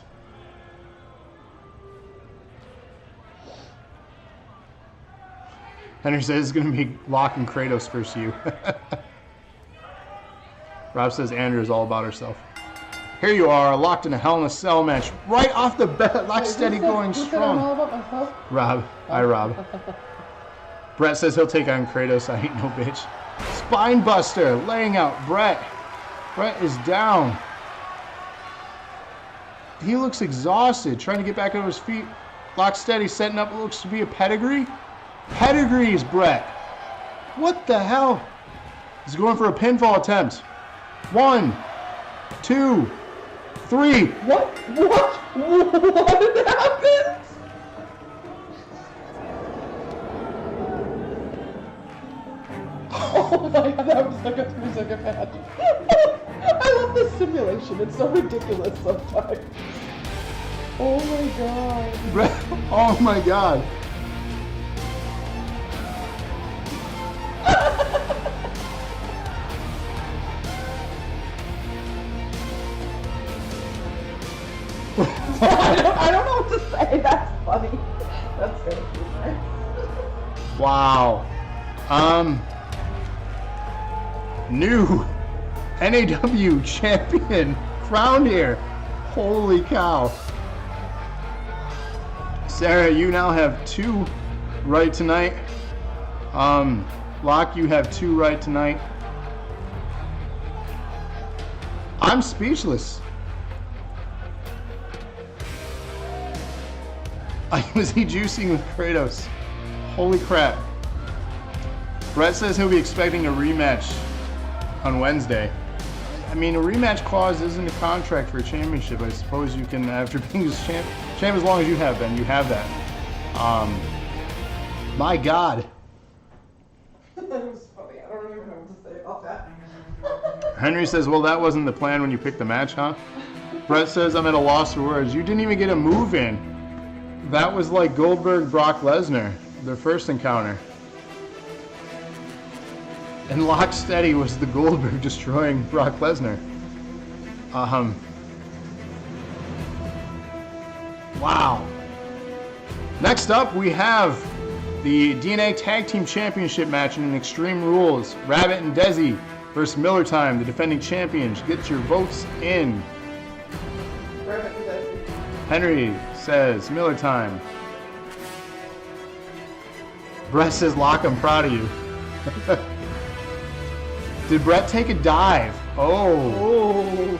Henry says it's going to be Locke and Kratos versus you. Rob says Andrea's all about herself. Here you are, locked in a Hell in a Cell match. Right off the bat, Locksteady going strong. All about myself? Rob. Hi, Rob. Brett says he'll take on Kratos. I ain't no bitch. Spinebuster laying out Brett. Brett is down. He looks exhausted, trying to get back on his feet. Locksteady setting up what looks to be a pedigree. Pedigrees, Brett. What the hell? He's going for a pinfall attempt. 1, 2, 3. What happened? Oh my god, that was like a 3-second match. I love this simulation. It's so ridiculous sometimes. Oh my god. Brett, oh my god. I don't know what to say. That's funny. That's very funny. Wow. New NAW champion crowned here. Holy cow. Sarah, you now have 2 right tonight. Locke, you have 2 right tonight. I'm speechless. Was he juicing with Kratos? Holy crap. Brett says he'll be expecting a rematch on Wednesday. I mean, a rematch clause isn't a contract for a championship. I suppose you can, after being champ as long as you have been, you have that. My God. That was funny. I don't even know what to say about that. Henry says, well, that wasn't the plan when you picked the match, huh? Brett says, I'm at a loss for words. You didn't even get a move in. That was like Goldberg, Brock Lesnar, their first encounter. And Locksteady was the Goldberg destroying Brock Lesnar. Wow. Next up, we have the DNA Tag Team Championship match in Extreme Rules. Rabbit and Desi versus Miller Time, the defending champions. Get your votes in. Rabbit and Desi. Henry says Miller Time. Brett says Locke, I'm proud of you. Did Brett take a dive? Oh.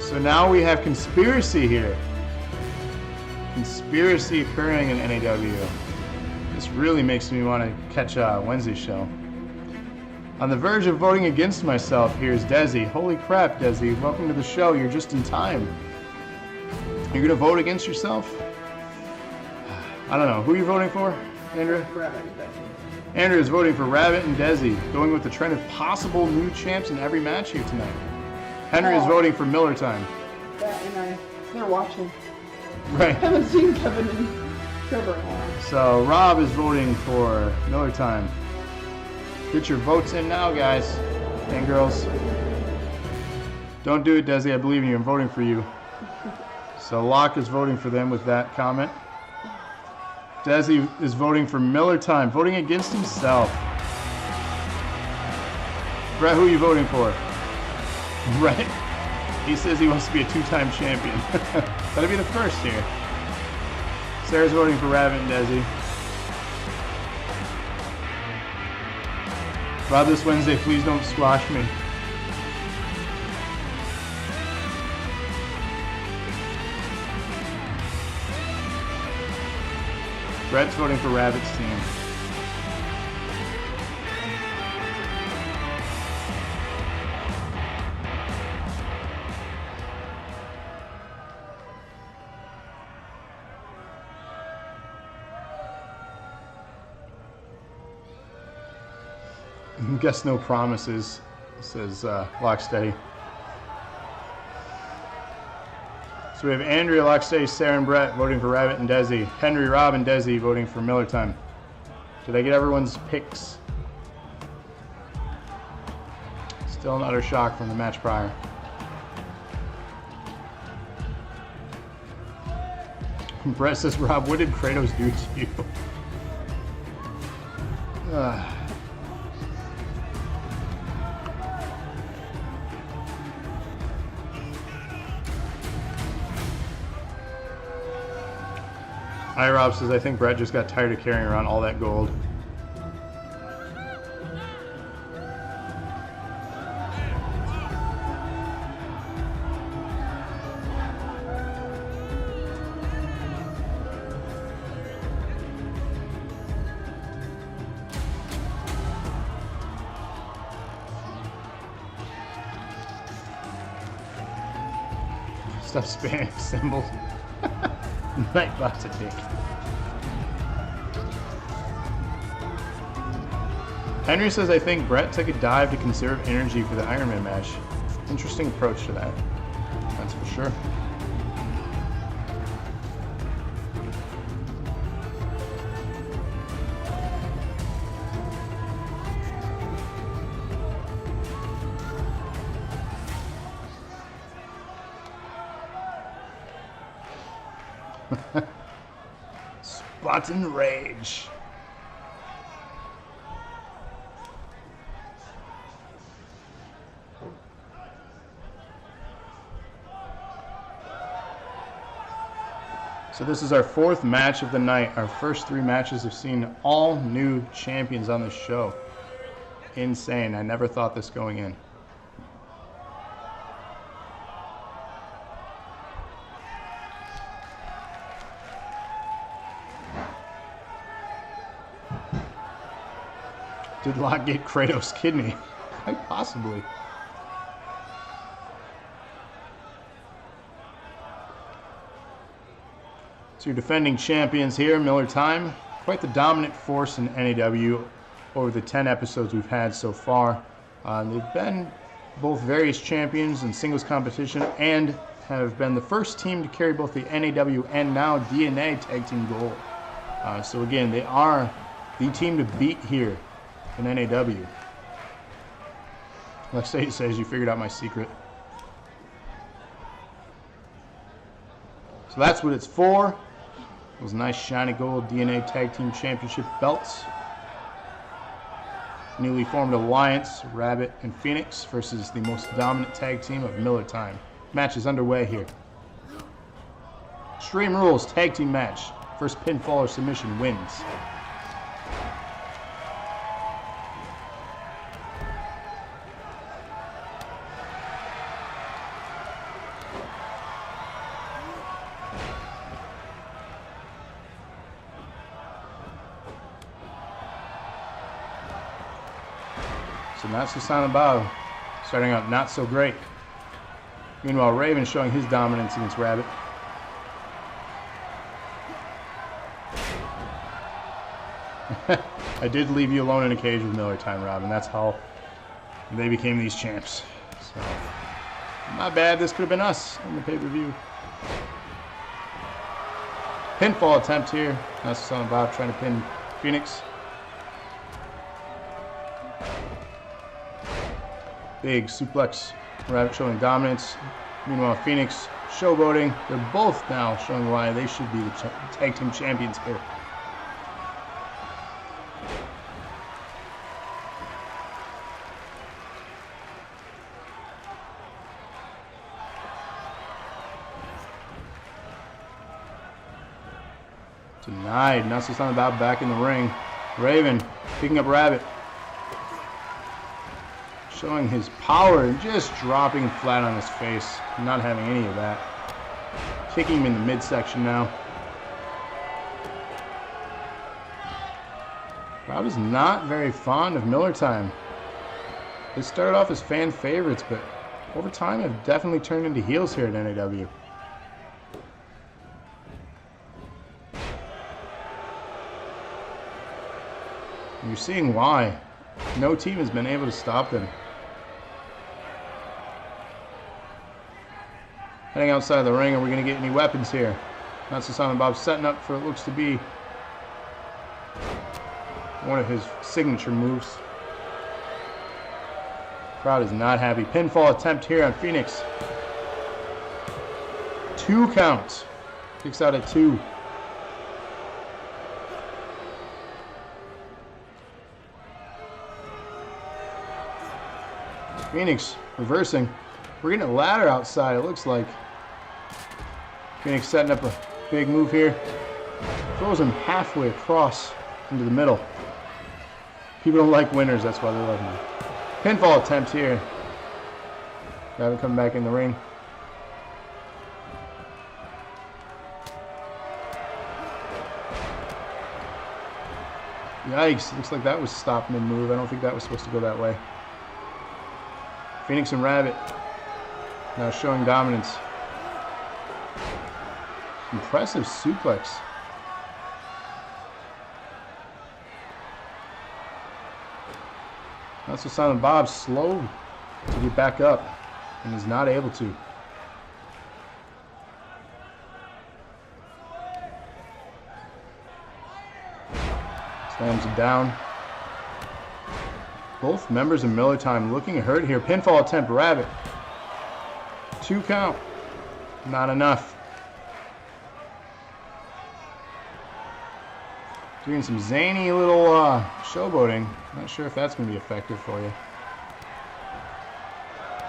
So now we have conspiracy here. Conspiracy occurring in NAW. This really makes me want to catch Wednesday's show. On the verge of voting against myself, here's Desi. Holy crap, Desi. Welcome to the show. You're just in time. You're going to vote against yourself? I don't know. Who are you voting for, Andrea? Rabbit and Desi. Andrea is voting for Rabbit and Desi, going with the trend of possible new champs in every match here tonight. Henry is voting for Miller Time. That and they're watching. Right. Haven't seen Kevin and Trevor in a while. So Rob is voting for Miller Time. Get your votes in now, guys and girls. Don't do it, Desi. I believe in you. I'm voting for you. So Locke is voting for them with that comment. Desi is voting for Miller Time, voting against himself. Brett, who are you voting for? Brett. He says he wants to be a two-time champion. That'll be the first here. Sarah's voting for Rabbit and Desi. Rob, this Wednesday, please don't squash me. Brett's voting for Rabbit's team. Guess no promises, says Locksteady. So we have Andrea, Locksteady, Sarah, and Brett voting for Rabbit and Desi. Henry, Rob, and Desi voting for Miller Time. Did I get everyone's picks? Still an utter shock from the match prior. Brett says, Rob, what did Kratos do to you? Rob says, I think Brett just got tired of carrying around all that gold. Stop spamming symbols. Nightbot's a dick. Henry says, I think Brett took a dive to conserve energy for the Iron Man match. Interesting approach to that. That's for sure. Spartan Rage. So this is our fourth match of the night. Our first three matches have seen all new champions on the show. Insane. I never thought this going in. Did Locke get Kratos' kidney? Quite possibly. So your defending champions here, Miller Time. Quite the dominant force in NAW over the 10 episodes we've had so far. They've been both various champions in singles competition and have been the first team to carry both the NAW and now DNA tag team gold. So again, they are the team to beat here in NAW. Alexei says you figured out my secret. So that's what it's for. Those nice shiny gold DNA Tag Team Championship belts. Newly formed alliance, Rabbit and Phoenix versus the most dominant tag team of Miller Time. Match is underway here. Extreme Rules tag team match. First pinfall or submission wins. So Natsu Sanabao starting out not so great. Meanwhile, Raven showing his dominance against Rabbit. I did leave you alone in a cage with Miller Time, Rob, and that's how they became these champs. So, not bad. This could have been us in the pay-per-view. Pinfall attempt here. That's Son of Bob trying to pin Phoenix. Big suplex. Rabbit showing dominance. Meanwhile, Phoenix showboating. They're both now showing why they should be the tag team champions here. Denied. Now it's on about back in the ring. Raven picking up Rabbit. Showing his power and just dropping flat on his face. Not having any of that. Kicking him in the midsection now. Rob is not very fond of Miller Time. They started off as fan favorites, but over time have definitely turned into heels here at NAW. You're seeing why. No team has been able to stop them. Heading outside the ring, are we going to get any weapons here? Not so Silent Bob setting up for what looks to be one of his signature moves. Crowd is not happy. Pinfall attempt here on Phoenix. 2 counts. Kicks out at 2. Phoenix reversing. We're getting a ladder outside, it looks like. Phoenix setting up a big move here. Throws him halfway across into the middle. People don't like winners, that's why they love him. Pinfall attempt here. Rabbit coming back in the ring. Yikes, looks like that was stopped mid-move. I don't think that was supposed to go that way. Phoenix and Rabbit now showing dominance. Impressive suplex. That's what Silent Bob's slow to get back up and is not able to. Slams him down. Both members of Miller Time looking hurt here. Pinfall attempt, Rabbit. 2 count. Not enough. Doing some zany little showboating. Not sure if that's going to be effective for you.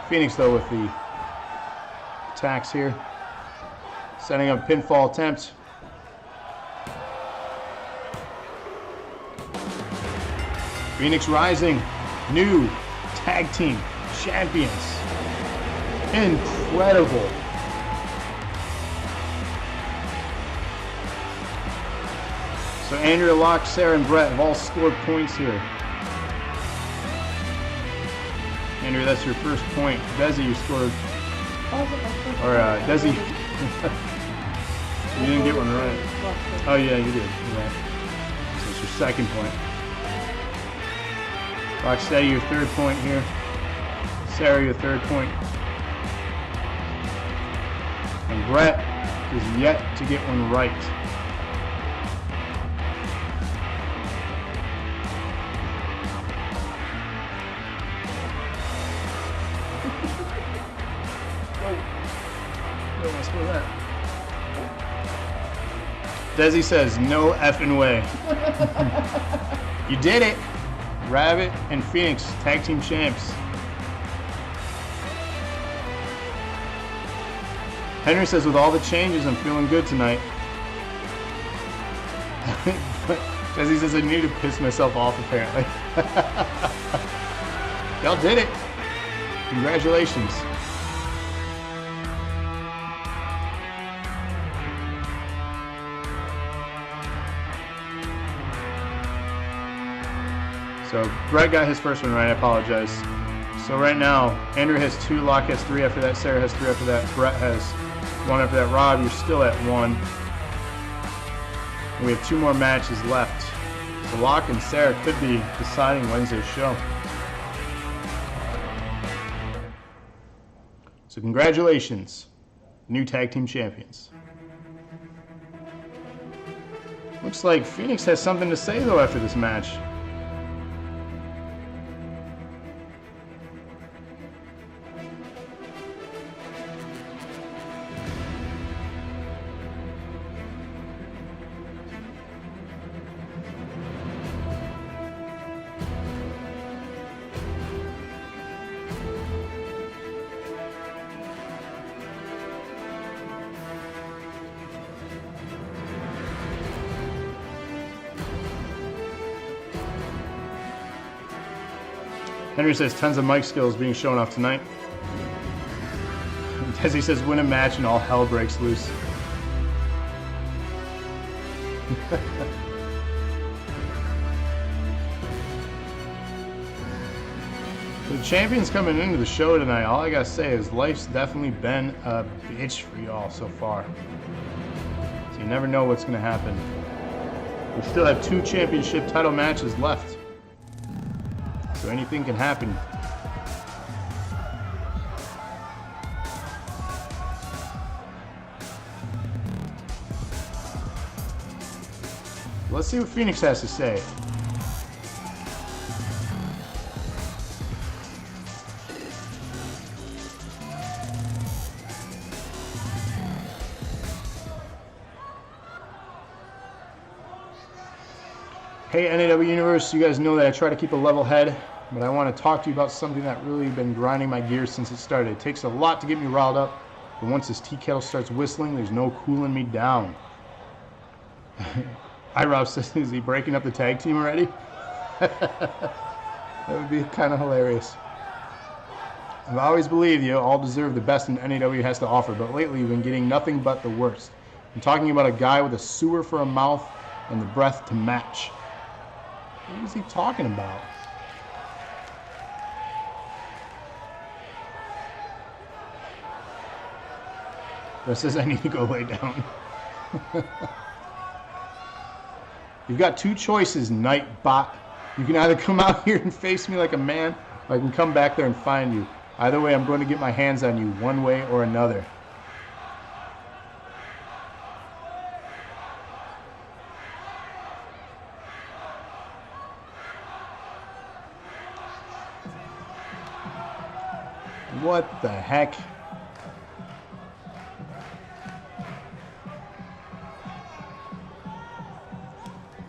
Phoenix, though, with the attacks here. Setting up pinfall attempts. Phoenix rising. New tag team champions. Incredible. So Andrea, Locke, Sarah, and Brett have all scored points here. Andrea, that's your first point. Desi, you scored. Or Desi. You didn't get one right. Oh yeah, you did. Right. So it's your second point. Rocksteady, your third point here. Sarah, your third point. And Brett is yet to get one right. Desi says, no effing way. You did it. Rabbit and Phoenix, tag team champs. Henry says, with all the changes, I'm feeling good tonight. Desi says, I need to piss myself off, apparently. Y'all did it. Congratulations. So Brett got his first one right, I apologize. So right now, Andrew has 2, Locke has 3 after that, Sarah has 3 after that, Brett has 1 after that. Rob, you're still at 1. And we have 2 more matches left. So Locke and Sarah could be deciding Wednesday's show. So congratulations, new tag team champions. Looks like Phoenix has something to say, though, after this match. Henry says tons of mic skills being shown off tonight. Desi says win a match and all hell breaks loose. The champions coming into the show tonight, all I gotta say is life's definitely been a bitch for y'all so far. So you never know what's gonna happen. We still have 2 championship title matches left. So anything can happen. Let's see what Phoenix has to say. Hey NAW Universe, you guys know that I try to keep a level head, but I want to talk to you about something that really been grinding my gears since it started. It takes a lot to get me riled up, but once this tea kettle starts whistling, there's no cooling me down. Rob says, is he breaking up the tag team already? That would be kind of hilarious. I've always believed you all deserve the best NAW has to offer, but lately you've been getting nothing but the worst. I'm talking about a guy with a sewer for a mouth and the breath to match. What is he talking about? That says I need to go lay down. You've got 2 choices, Nightbot. You can either come out here and face me like a man, or I can come back there and find you. Either way, I'm going to get my hands on you, one way or another. What the heck?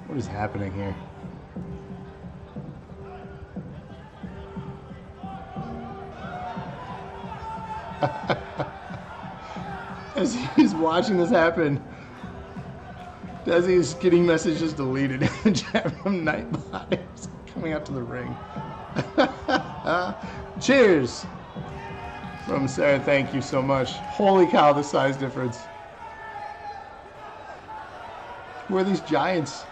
What is happening here? As he's watching this happen, Desi is getting messages deleted in the chat from Nightbot coming out to the ring. Cheers! From Sarah, thank you so much. Holy cow, the size difference. Who are these giants?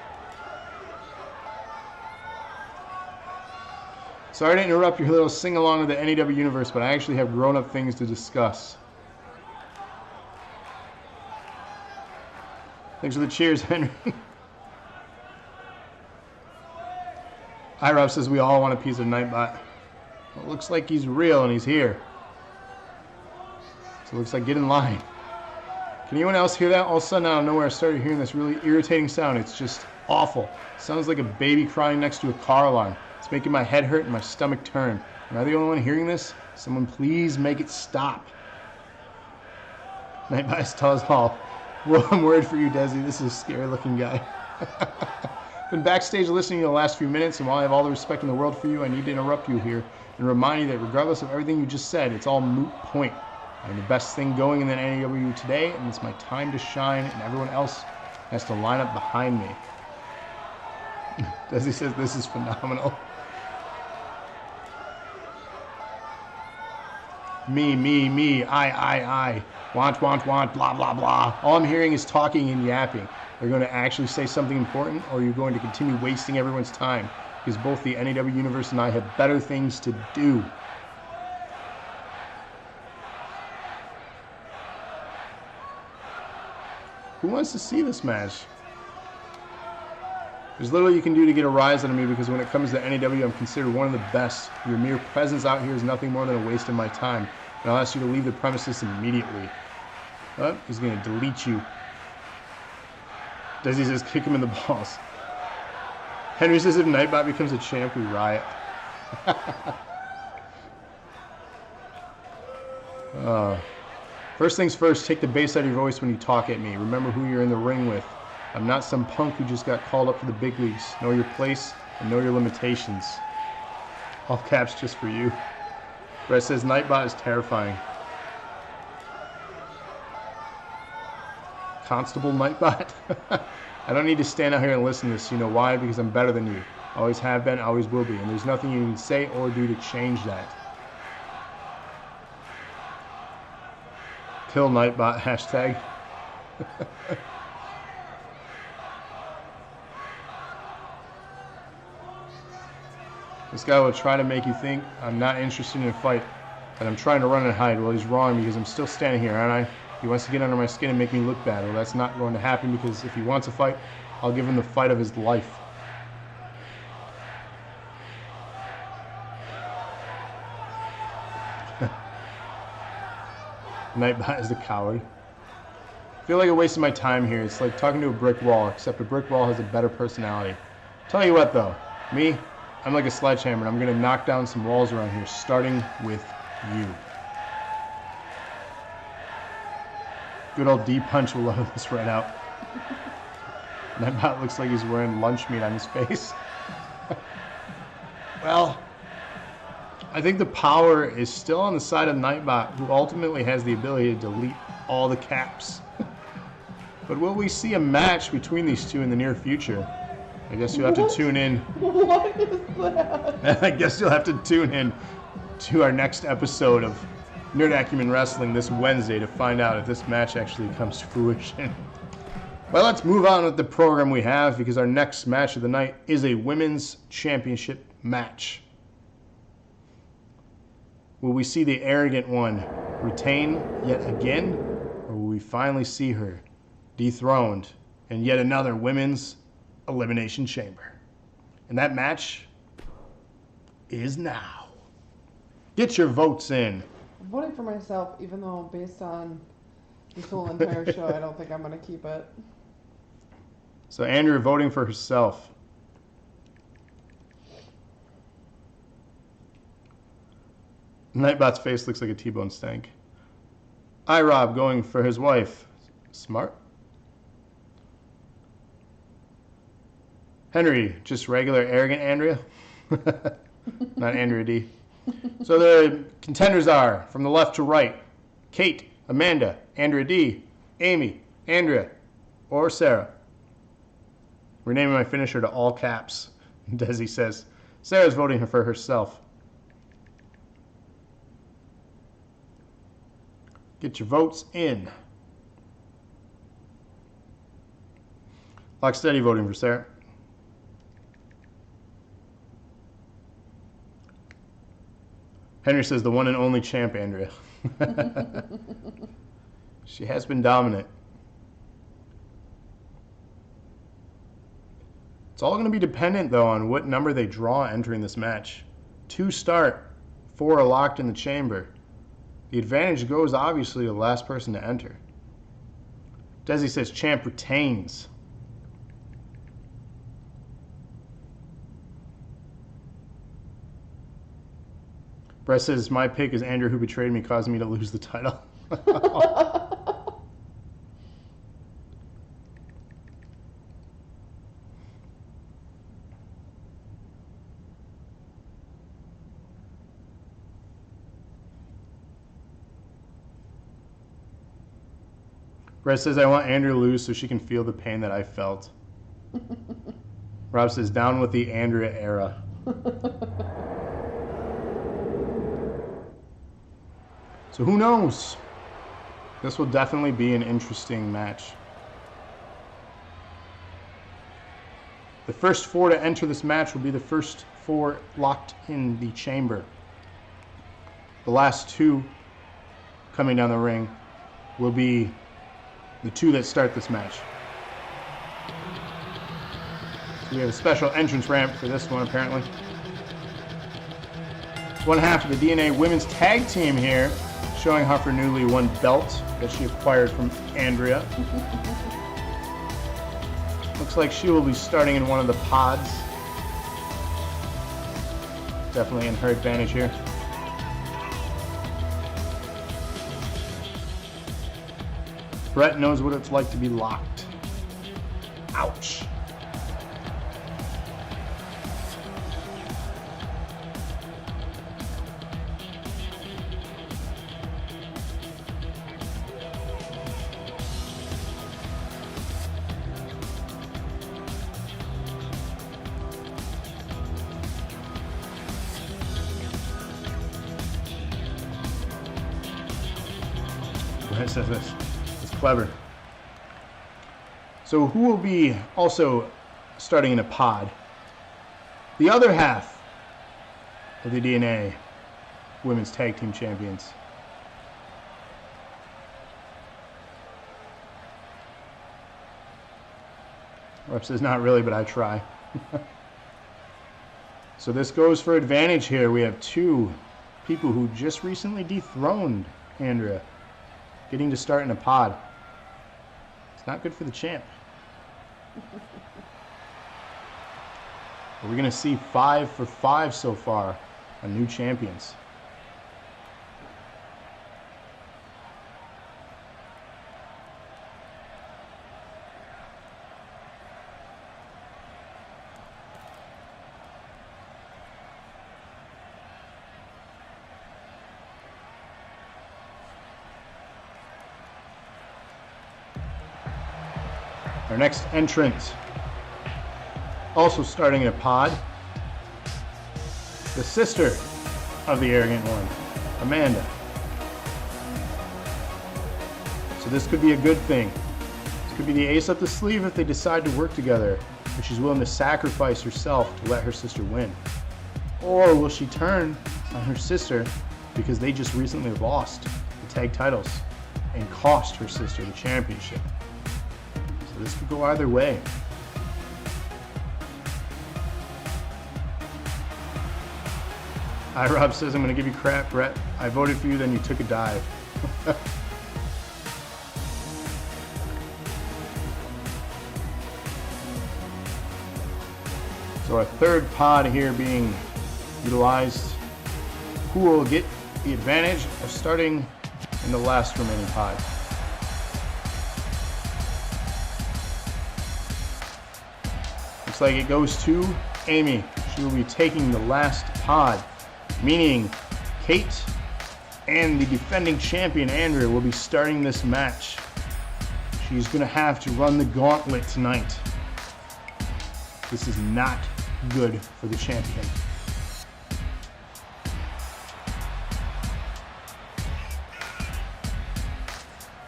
Sorry to interrupt your little sing-along of the NAW universe, but I actually have grown-up things to discuss. Thanks for the cheers, Henry. Rob says we all want a piece of Nightbot. Well, it looks like he's real and he's here. So it looks like get in line. Can anyone else hear that? All of a sudden, out of nowhere, I started hearing this really irritating sound. It's just awful. It sounds like a baby crying next to a car alarm. It's making my head hurt and my stomach turn. Am I the only one hearing this? Someone please make it stop. Nightbot tells all. Well, I'm worried for you, Desi. This is a scary-looking guy. Been backstage listening to the last few minutes, and while I have all the respect in the world for you, I need to interrupt you here and remind you that regardless of everything you just said, it's all moot point. I'm the best thing going in the NAW today, and it's my time to shine, and everyone else has to line up behind me. Desi says this is phenomenal. Me, I. Want, blah, blah, blah. All I'm hearing is talking and yapping. Are you going to actually say something important, or are you going to continue wasting everyone's time? Because both the NAW Universe and I have better things to do. Who wants to see this match? There's little you can do to get a rise out of me because when it comes to NAW, I'm considered one of the best. Your mere presence out here is nothing more than a waste of my time. And I'll ask you to leave the premises immediately. Oh, he's going to delete you. Desi says kick him in the balls. Henry says if Nightbot becomes a champ, we riot. First things first, take the bass out of your voice when you talk at me. Remember who you're in the ring with. I'm not some punk who just got called up to the big leagues. Know your place and know your limitations. All caps just for you. Brett says Nightbot is terrifying. Constable Nightbot? I don't need to stand out here and listen to this. You know why? Because I'm better than you. Always have been, always will be. And there's nothing you can say or do to change that. Kill Nightbot, hashtag. This guy will try to make you think I'm not interested in a fight, that I'm trying to run and hide. Well, he's wrong because I'm still standing here, aren't I? He wants to get under my skin and make me look bad. Well, that's not going to happen because if he wants a fight, I'll give him the fight of his life. Nightbot is a coward. I feel like I'm wasting my time here. It's like talking to a brick wall, except a brick wall has a better personality. Tell you what, though. Me, I'm like a sledgehammer, and I'm going to knock down some walls around here, starting with you. Good old D-Punch will love this right out. Nightbot looks like he's wearing lunch meat on his face. Well, I think the power is still on the side of Nightbot, who ultimately has the ability to delete all the caps. But will we see a match between these two in the near future? I guess you'll have to tune in. What is that? I guess you'll have to tune in to our next episode of Nerd Acumen Wrestling this Wednesday to find out if this match actually comes to fruition. Well, let's move on with the program we have because our next match of the night is a women's championship match. Will we see the arrogant one retain yet again, or will we finally see her dethroned in yet another women's elimination chamber? And that match is now. Get your votes in. I'm voting for myself, even though based on this whole entire show, I don't think I'm going to keep it. So Andrea voting for herself. Nightbot's face looks like a T-bone stank. Rob going for his wife. Smart. Henry, just regular arrogant Andrea. Not Andrea D. So the contenders are, from the left to right, Kate, Amanda, Andrea D, Amy, Andrea, or Sarah. Renaming my finisher to all caps, Desi says. Sarah's voting for herself. Get your votes in. Locksteady voting for Sarah. Henry says the one and only champ, Andrea. She has been dominant. It's all going to be dependent, though, on what number they draw entering this match. 2 start, 4 are locked in the chamber. The advantage goes, obviously, to the last person to enter. Desi says champ retains. Brett says, my pick is Andrew, who betrayed me, causing me to lose the title. Brett says, I want Andrew to lose so she can feel the pain that I felt. Rob says, down with the Andrea era. So who knows? This will definitely be an interesting match. The first 4 to enter this match will be the first 4 locked in the chamber. The last 2 coming down the ring will be the 2 that start this match. So we have a special entrance ramp for this one, apparently. It's one half of the DNA Women's Tag Team here, showing off her newly won belt that she acquired from Andrea. Looks like she will be starting in one of the pods. Definitely in her advantage here. Brett knows what it's like to be locked. Ouch. Brett says this. It's clever. So who will be also starting in a pod? The other half of the DNA Women's Tag Team Champions. Rep says not really, but I try. So this goes for advantage here. We have two people who just recently dethroned Andrea getting to start in a pod. It's not good for the champ. We're going to see 5 for 5 so far on new champions. Our next entrant, also starting in a pod, the sister of the arrogant one, Amanda. So this could be a good thing. This could be the ace up the sleeve if they decide to work together, if she's willing to sacrifice herself to let her sister win. Or will she turn on her sister because they just recently lost the tag titles and cost her sister the championship? This could go either way. Rob says, I'm going to give you crap, Brett. I voted for you, then you took a dive. So our third pod here being utilized. Who will get the advantage of starting in the last remaining pod? Like it goes to Amy. She will be taking the last pod, meaning Kate and the defending champion Andrea will be starting this match. She's going to have to run the gauntlet tonight. This is not good for the champion.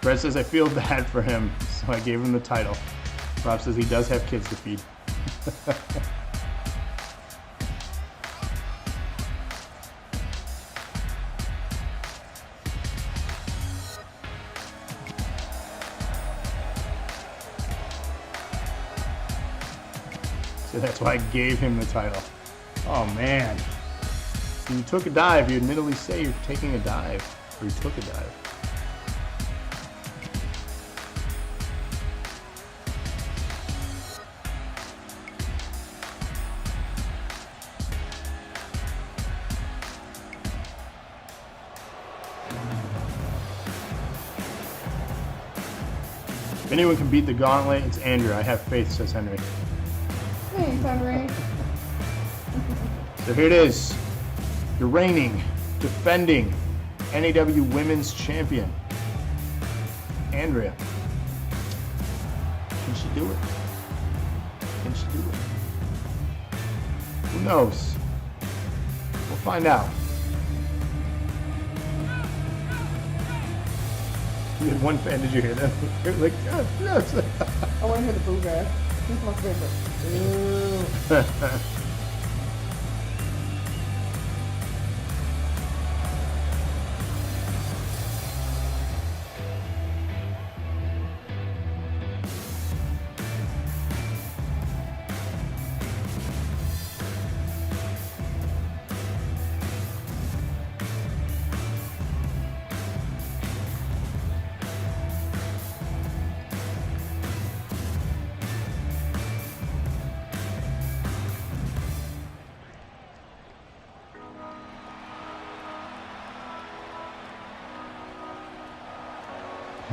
Brett says, I feel bad for him, so I gave him the title. Rob says he does have kids to feed. So that's why I gave him the title. Oh man. So you took a dive. You admittedly say you're taking a dive. Or you took a dive. If anyone can beat the gauntlet, it's Andrea. I have faith, says Henry. Thanks, Henry. So here it is. The reigning, defending NAW Women's Champion, Andrea. Can she do it? Can she do it? Who knows? We'll find out. You had one fan, did you hear that? You're like, yes, yes. I want to hear the boo guy. He's my favorite. Ooh.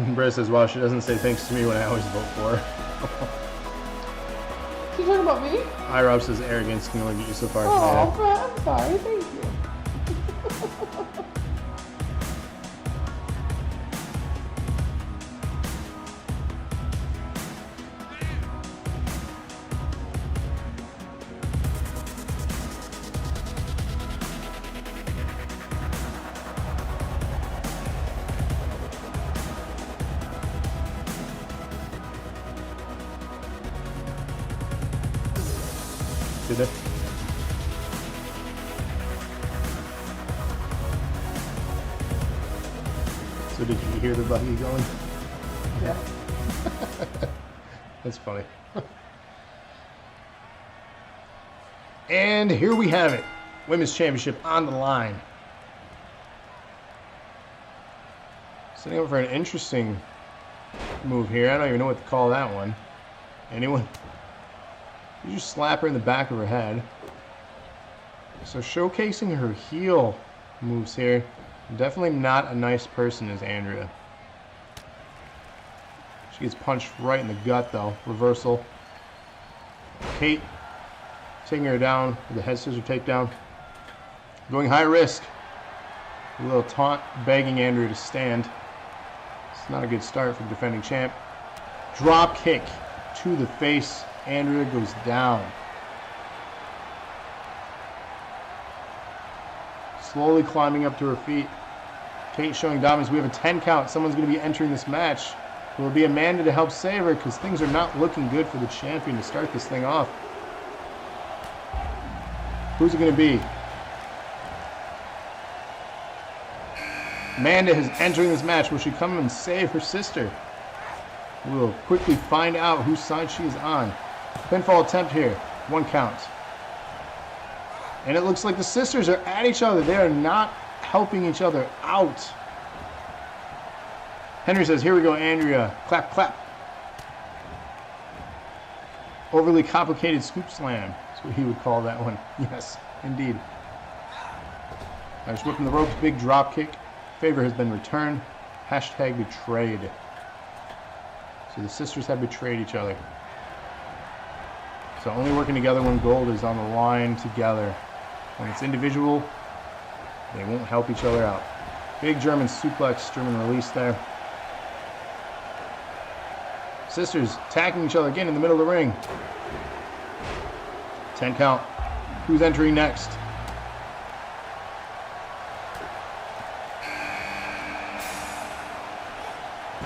Britta says, well, she doesn't say thanks to me when I always vote for her. She's talking about me? Rob says arrogance can only get you so far. Oh, Brett, I'm sorry. Thank you. Did it? So did you hear the buggy going? Yeah. That's funny. And here we have it. Women's Championship on the line. Setting up for an interesting move here. I don't even know what to call that one. Anyone? You just slap her in the back of her head. So showcasing her heel moves here. Definitely not a nice person is Andrea. She gets punched right in the gut though. Reversal. Kate taking her down with the head scissor takedown. Going high risk. A little taunt begging Andrea to stand. It's not a good start for the defending champ. Drop kick to the face. Andrea goes down. Slowly climbing up to her feet. Kate showing dominance. We have a 10 count. Someone's going to be entering this match. Will it be Amanda to help save her? Because things are not looking good for the champion to start this thing off. Who's it going to be? Amanda is entering this match. Will she come and save her sister? We'll quickly find out whose side she is on. Pinfall attempt here. 1 count. And it looks like the sisters are at each other. They are not helping each other out. Henry says, here we go, Andrea. Clap, clap. Overly complicated scoop slam. That's what he would call that one. Yes, indeed. Just whipping the ropes. Big drop kick. Favor has been returned. Hashtag betrayed. So the sisters have betrayed each other. So only working together when gold is on the line together. When it's individual, they won't help each other out. Big German suplex, German release there. Sisters attacking each other again in the middle of the ring. 10 count. Who's entering next?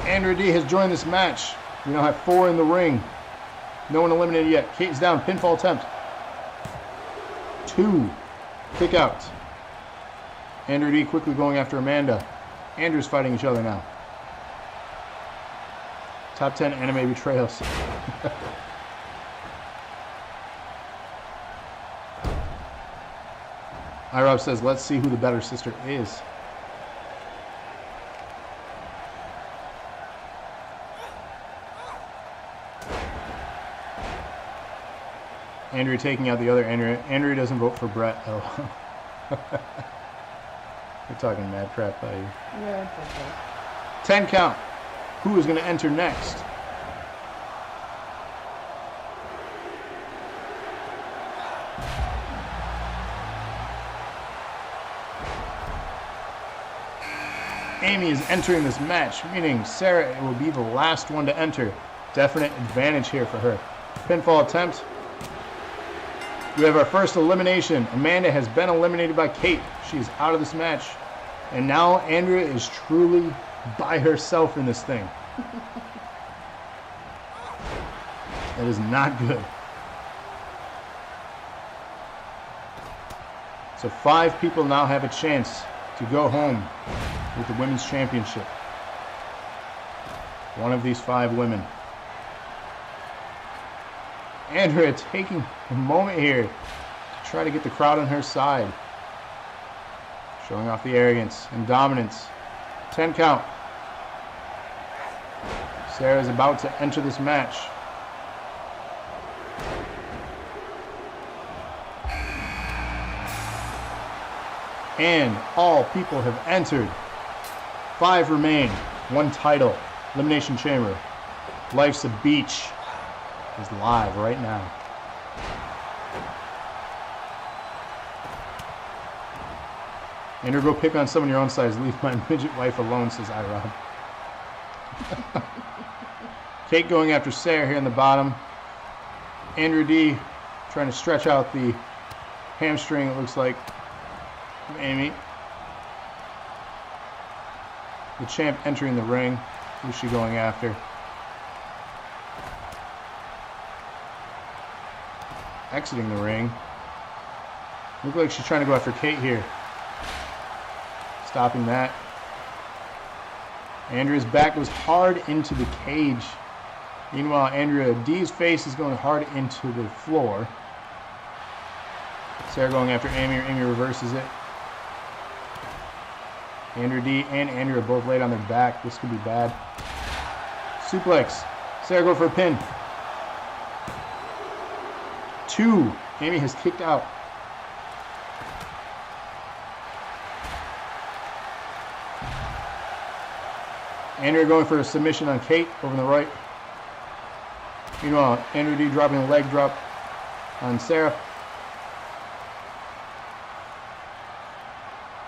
Andrea D has joined this match. We now have 4 in the ring. No one eliminated yet. Kate's down. Pinfall attempt. 2. Kick out. Andrea D quickly going after Amanda. Andrew's fighting each other now. Top 10 anime betrayals. iRob says, let's see who the better sister is. Andrea taking out the other Andrea. Andrea doesn't vote for Brett, though. We're talking mad crap by you. Yeah, it's okay. 10 count. Who is going to enter next? Amy is entering this match, meaning Sarah will be the last one to enter. Definite advantage here for her. Pinfall attempt. We have our first elimination. Amanda has been eliminated by Kate. She is out of this match. And now Andrea is truly by herself in this thing. That is not good. So 5 people now have a chance to go home with the Women's Championship. One of these 5 women. Andrea taking a moment here to try to get the crowd on her side. Showing off the arrogance and dominance. 10 count. Sarah is about to enter this match. And all people have entered. 5 remain. 1 title. Elimination Chamber. Life's a Beach is live right now. Andrew, go pick on someone your own size. Leave my midget wife alone, says iRob. Kate going after Sarah here in the bottom. Andrew D trying to stretch out the hamstring, it looks like, from Amy. The champ entering the ring. Who's she going after? Exiting the ring. Looks like she's trying to go after Kate here. Stopping that. Andrea's back goes hard into the cage. Meanwhile, Andrea D's face is going hard into the floor. Sarah going after Amy. Amy reverses it. Andrea D and Andrea both laid on their back. This could be bad. Suplex. Sarah go for a pin. 2. Amy has kicked out. Andrea going for a submission on Kate over on the right. Meanwhile, Andrea D dropping a leg drop on Sarah.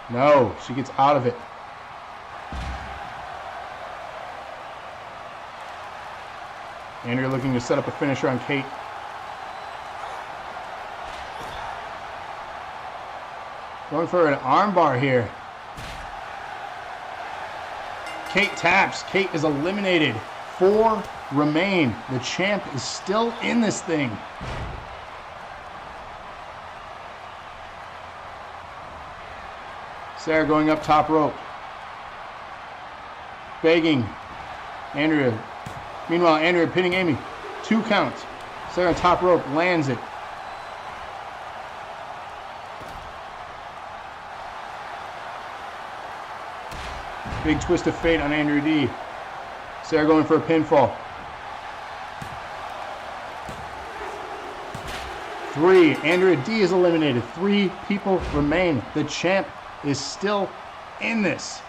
No, she gets out of it. Andrea looking to set up a finisher on Kate. Going for an armbar here. Kate taps. Kate is eliminated. 4 remain. The champ is still in this thing. Sarah going up top rope. Begging. Andrea. Meanwhile, Andrea pinning Amy. 2 counts. Sarah on top rope lands it. Big twist of fate on Andrea D. Sarah going for a pinfall. 3. Andrea D is eliminated. 3 people remain. The champ is still in this.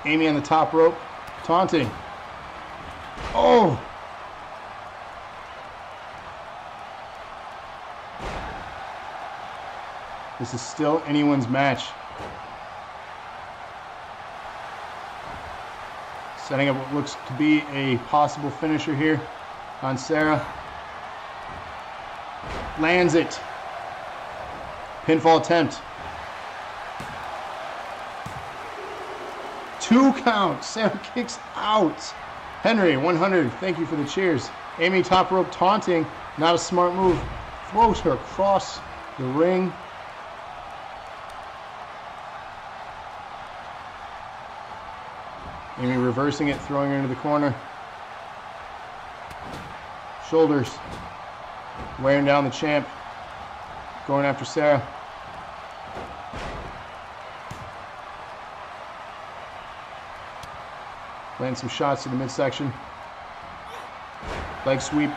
Amy on the top rope, taunting. Oh! This is still anyone's match. Setting up what looks to be a possible finisher here on Sarah. Lands it. Pinfall attempt. 2 counts. Sarah kicks out. Henry, 100. Thank you for the cheers. Amy top rope taunting. Not a smart move. Throws her across the ring. Amy reversing it, throwing her into the corner. Shoulders. Wearing down the champ. Going after Sarah. Land some shots to the midsection. Leg sweep.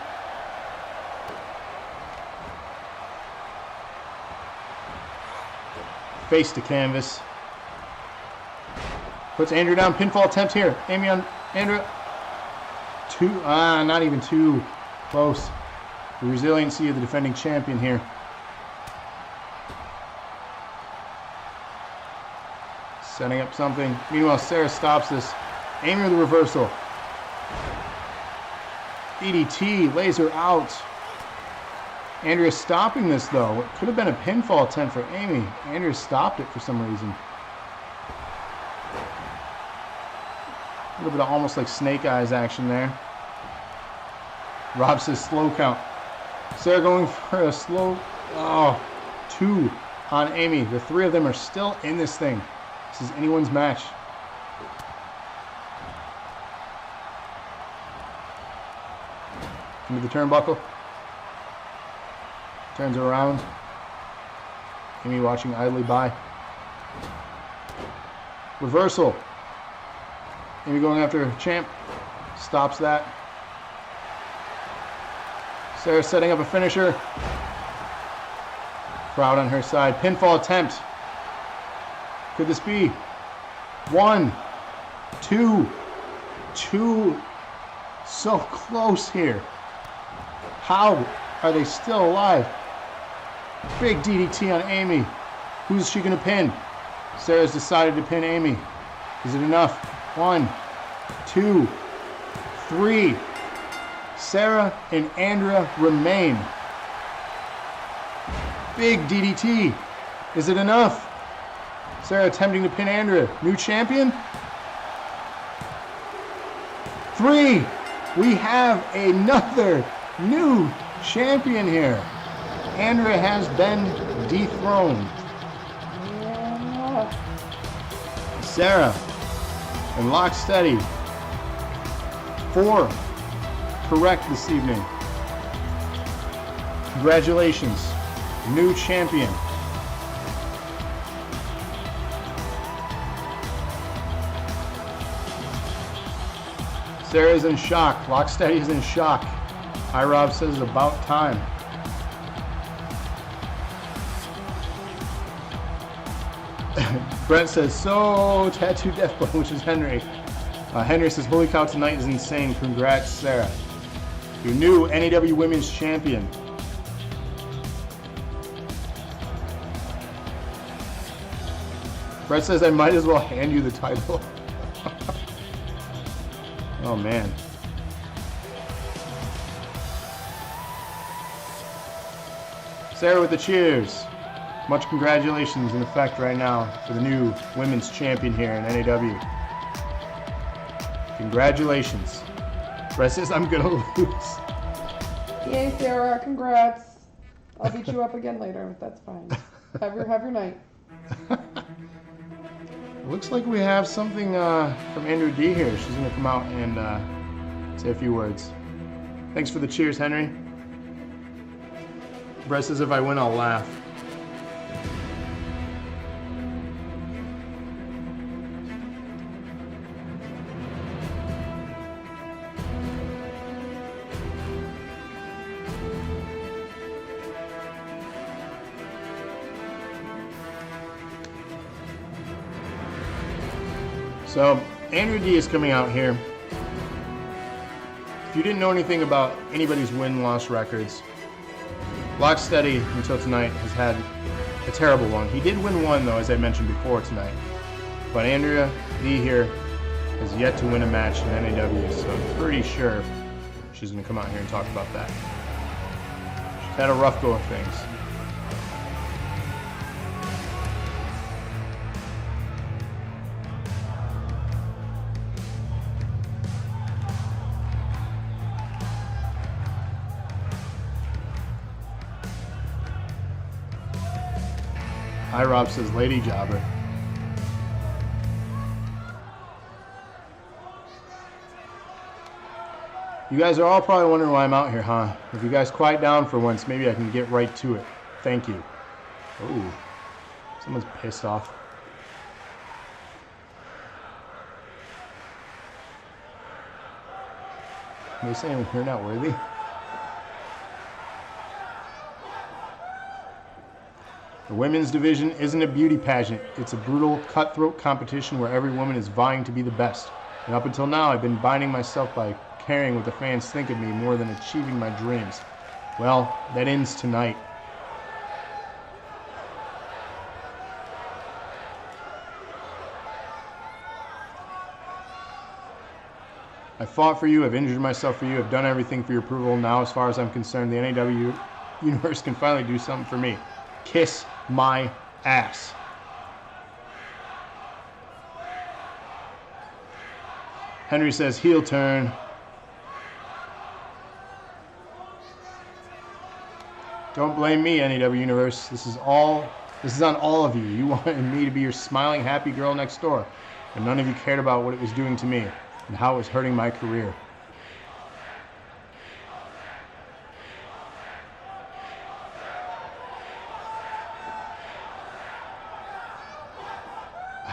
Face to canvas. Puts Andrea down. Pinfall attempt here. Amy on Andrea. 2. Not even 2. Close. The resiliency of the defending champion here. Setting up something. Meanwhile, Sarah stops this. Amy with the reversal. DDT lays her out. Andrea stopping this though. It could have been a pinfall attempt for Amy. Andrea stopped it for some reason. A little bit of almost like snake eyes action there. Rob says slow count. Sarah going for a slow. 2 on Amy. The 3 of them are still in this thing. This is anyone's match. Into the turnbuckle. Turns around. Amy watching idly by. Reversal. Amy going after champ. Stops that. Sarah setting up a finisher. Crowd on her side. Pinfall attempt. Could this be? 1, 2, 2. So close here. How are they still alive? Big DDT on Amy. Who's she going to pin? Sarah's decided to pin Amy. Is it enough? 1, 2, 3. Sarah and Andrea remain. Big DDT. Is it enough? Sarah attempting to pin Andrea. New champion? 3. We have another new champion here. Andrea has been dethroned. Sarah and Locksteady. 4 correct this evening. Congratulations, new champion. Sarah's in shock. Locksteady is in shock. Rob says it's about time. Brent says, so tattoo deathbone, which is Henry. Henry says, holy cow, tonight is insane. Congrats, Sarah. Your new NAW Women's Champion. Brett says, I might as well hand you the title. Oh, man. Sarah with the cheers. Much congratulations in effect right now for the new women's champion here in NAW. Congratulations. Brett says, I'm going to lose. Yay, Sarah. Congrats. I'll beat you up again later. That's fine. Have your night. Looks like we have something from Andrew D here. She's going to come out and say a few words. Thanks for the cheers, Henry. Brett says, if I win, I'll laugh. So, Andrew D is coming out here. If you didn't know anything about anybody's win-loss records, Locksteady, until tonight, has had a terrible one. He did win one, though, as I mentioned before tonight. But Andrea D here has yet to win a match in NAW, so I'm pretty sure she's going to come out here and talk about that. She's had a rough go of things. Rob says, Lady Jobber. You guys are all probably wondering why I'm out here, huh? If you guys quiet down for once, maybe I can get right to it. Thank you. Oh, someone's pissed off. Are they saying we're not worthy? The women's division isn't a beauty pageant. It's a brutal, cutthroat competition where every woman is vying to be the best. And up until now, I've been binding myself by caring what the fans think of me more than achieving my dreams. Well, that ends tonight. I fought for you, I've injured myself for you, I've done everything for your approval. Now, as far as I'm concerned, the NAW universe can finally do something for me. Kiss my ass. Henry says, heel turn. Don't blame me, NAW universe. This is on all of you. You wanted me to be your smiling, happy girl next door, and none of you cared about what it was doing to me and how it was hurting my career.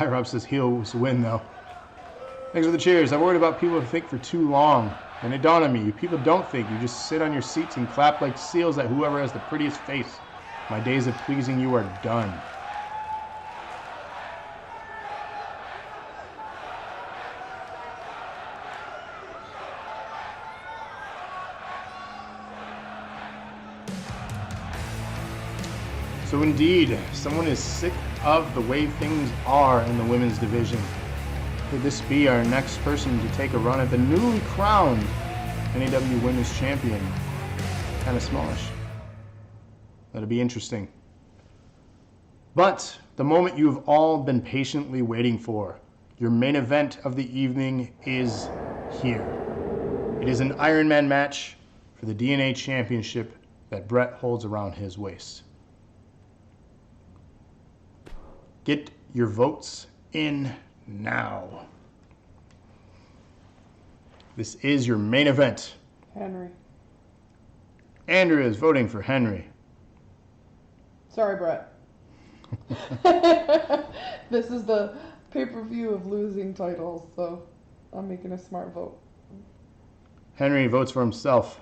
Rob says heels win though. Thanks for the cheers. I worried about people who think for too long. And it dawned on me, you people don't think. You just sit on your seats and clap like seals at whoever has the prettiest face. My days of pleasing you are done. So indeed, someone is sick of the way things are in the women's division. Could this be our next person to take a run at the newly crowned NAW Women's Champion? Kind of smallish. That'll be interesting. But the moment you have all been patiently waiting for, your main event of the evening is here. It is an Iron Man match for the DNA Championship that Brett holds around his waist. Get your votes in now. This is your main event. Henry. Andrea is voting for Henry. Sorry, Brett. This is the pay-per-view of losing titles, so I'm making a smart vote. Henry votes for himself.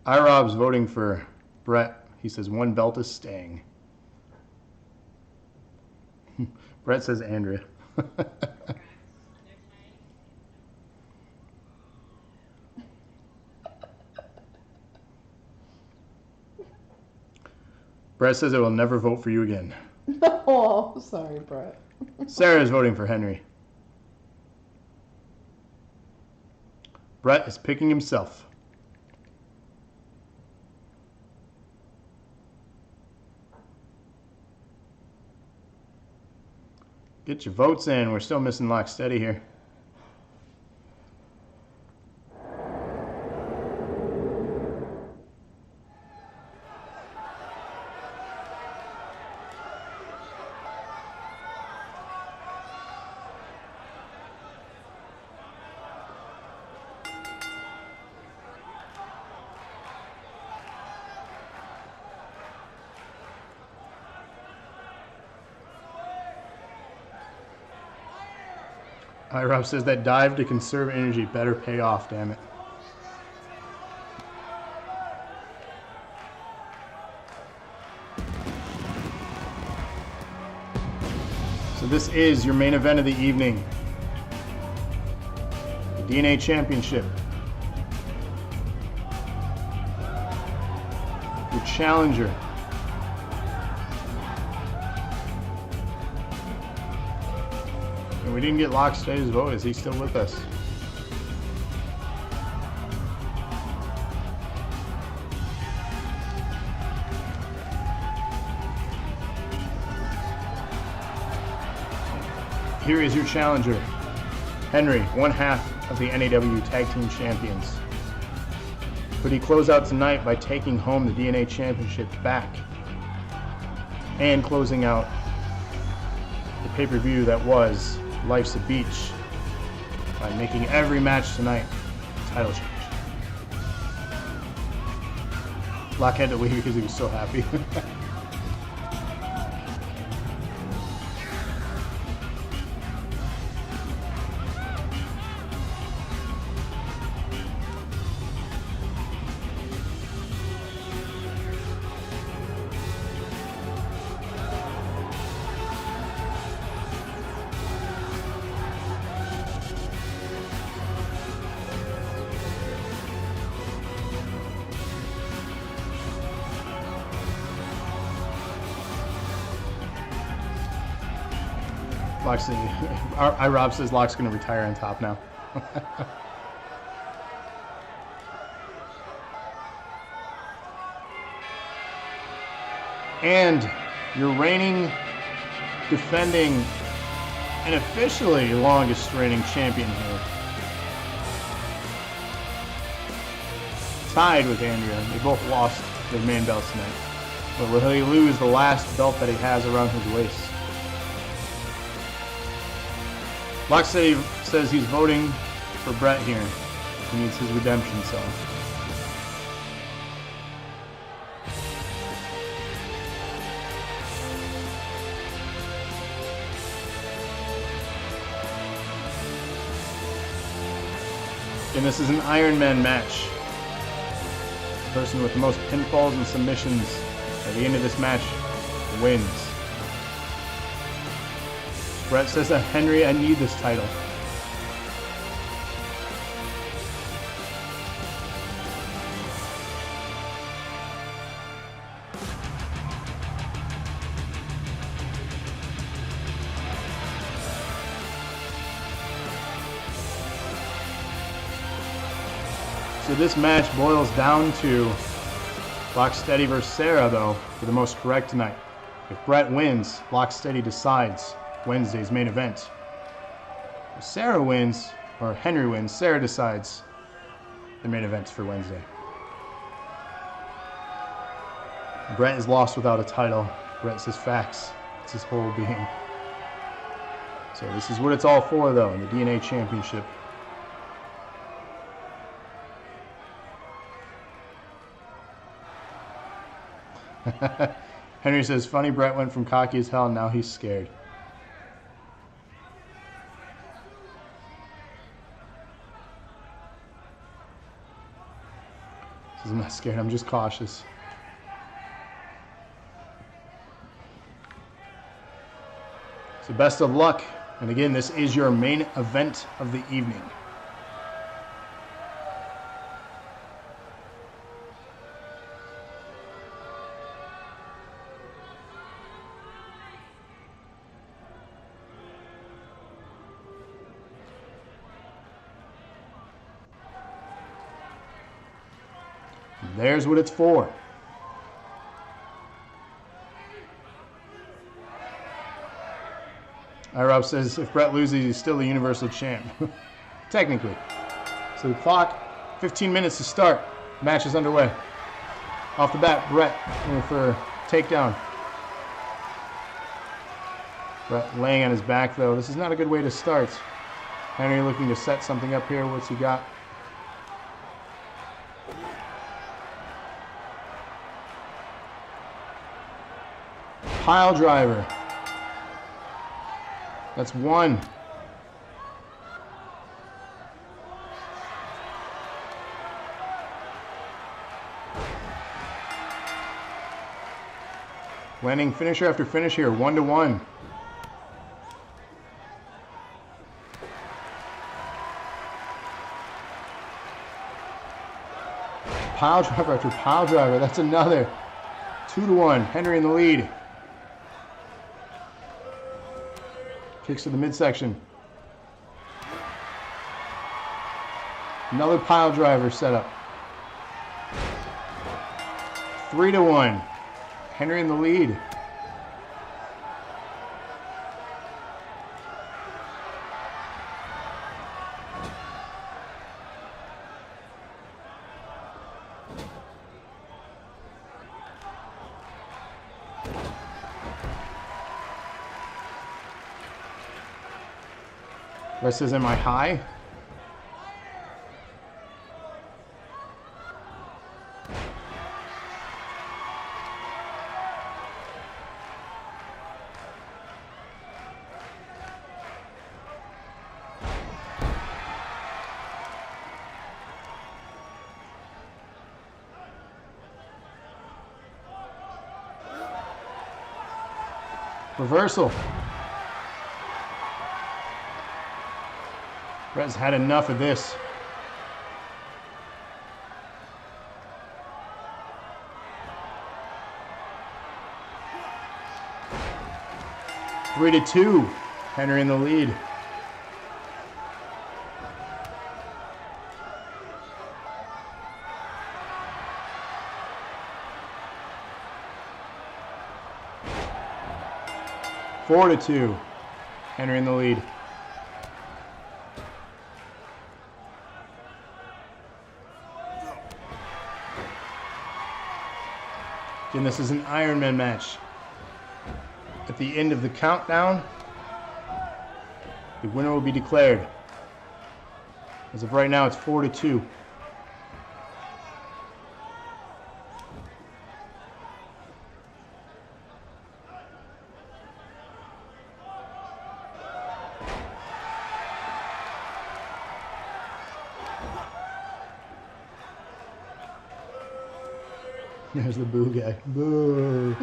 IRob's voting for Brett. He says one belt is staying. Brett says Andrea. Brett says I will never vote for you again. Oh, sorry, Brett. Sarah is voting for Henry. Brett is picking himself. Get your votes in. We're still missing Locksteady here. Rob says that dive to conserve energy better pay off, damn it. So this is your main event of the evening. The DNA Championship. Your challenger. We didn't get Locksteady's vote. Is he still with us? Here is your challenger, Henry, one half of the NAW Tag Team Champions. Could he close out tonight by taking home the DNA Championship back and closing out the pay-per-view that was Life's a Beach by making every match tonight a title change? Locke had to leave because he was so happy. Rob says Locke's going to retire on top now. And your reigning, defending, and officially longest reigning champion here. Tied with Andrea. They both lost their main belts tonight. But will he lose the last belt that he has around his waist? Locksteady says he's voting for Brett here. He needs his redemption song. And this is an Ironman match. The person with the most pinfalls and submissions at the end of this match wins. Brett says that, Henry, I need this title. So this match boils down to Locksteady versus Sarah, though, for the most correct tonight. If Brett wins, Locksteady decides Wednesday's main event. If Sarah wins, or Henry wins, Sarah decides the main events for Wednesday. Brett is lost without a title. Brett says facts. It's his whole being. So this is what it's all for, though, in the DNA Championship. Henry says, funny, Brett went from cocky as hell, and now he's scared. He says, I'm not scared, I'm just cautious. So best of luck. And again, this is your main event of the evening. There's what it's for. Rob says, if Brett loses, he's still the Universal Champ. Technically. So the clock, 15 minutes to start. Match is underway. Off the bat, Brett going for takedown. Brett laying on his back, though. This is not a good way to start. Henry looking to set something up here. What's he got? Pile driver. That's one. Landing finisher after finish here, 1-1. Pile driver after pile driver, that's another. 2-1, Henry in the lead. Kicks to the midsection. Another pile driver setup. 3-1. Henry in the lead. Rest says, am I high? Reversal. Brett's had enough of this. Three to two. Henry in the lead. 4-2. Henry in the lead. Again, this is an Ironman match. At the end of the countdown, the winner will be declared. As of right now, it's 4-2. There's the boo guy. Boo.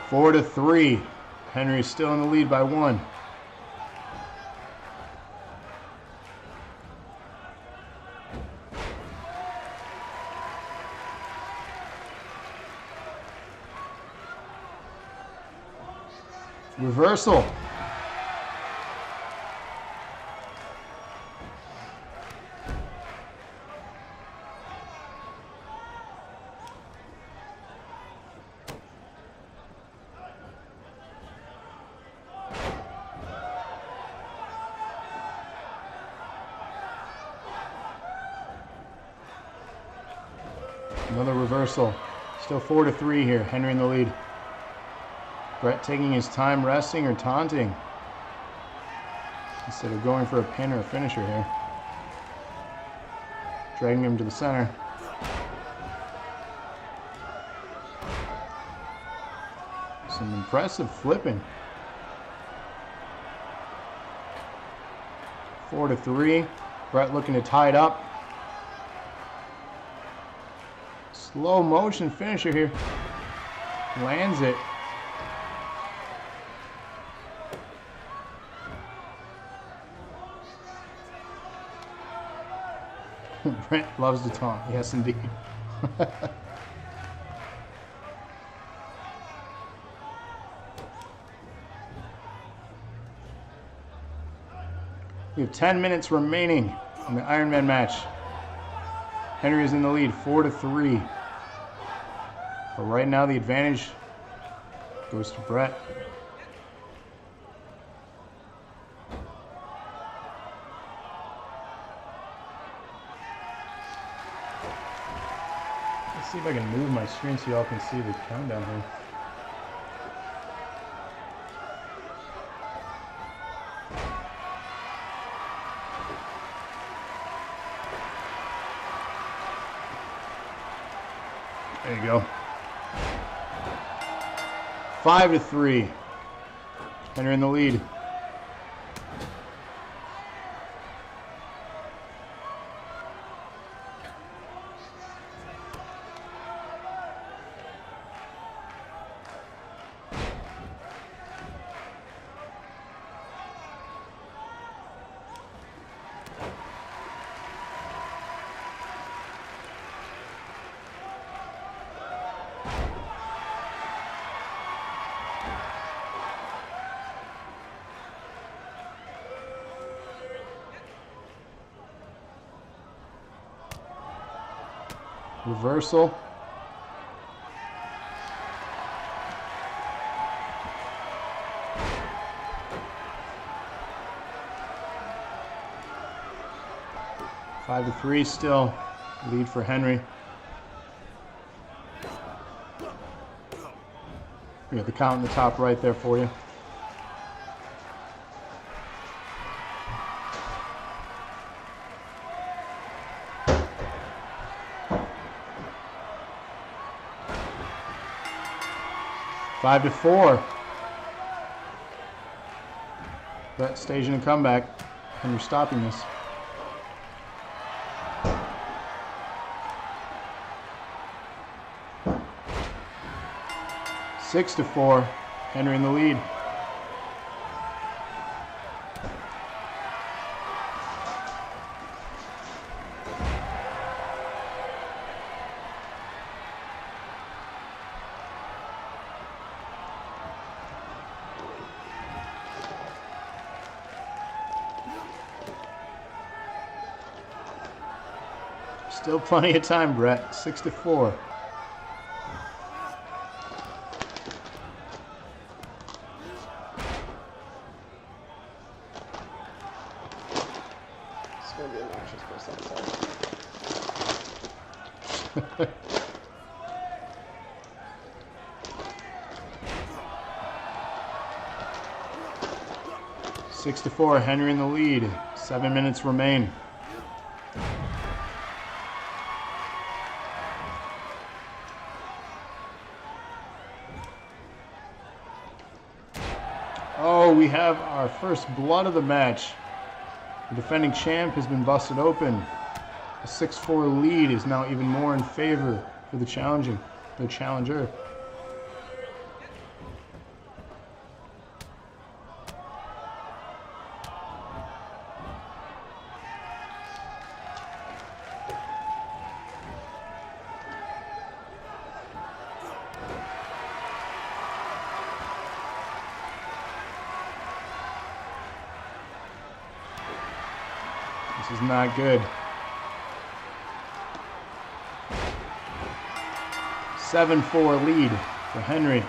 Four to 3. Henry's still in the lead by 1. Reversal. Another reversal. Still 4 to 3 here. Henry in the lead. Brett taking his time resting or taunting instead of going for a pin or a finisher here. Dragging him to the center. Some impressive flipping. 4 to 3. Brett looking to tie it up. Slow motion finisher here. Lands it. Brent loves to taunt. Yes, indeed. We have 10 minutes remaining in the Ironman match. Henry is in the lead, 4 to 3. But right now the advantage goes to Brett. Let's see if I can move my screen so y'all can see the countdown here. There you go. 5 to 3. Henry in the lead. Reversal. Five to 3 still. Lead for Henry. We got the count in the top right there for you. 5 to 4. Brett staging a comeback. Henry stopping this. Six to 4. Henry in the lead. Still plenty of time, Brett. 6 to 4. It's going to be obnoxious for a second. 6 to 4. Henry in the lead. 7 minutes remain. Oh, we have our first blood of the match. The defending champ has been busted open. A 6-4 lead is now even more in favor for the challenger. This is not good. 7-4 lead for Henry.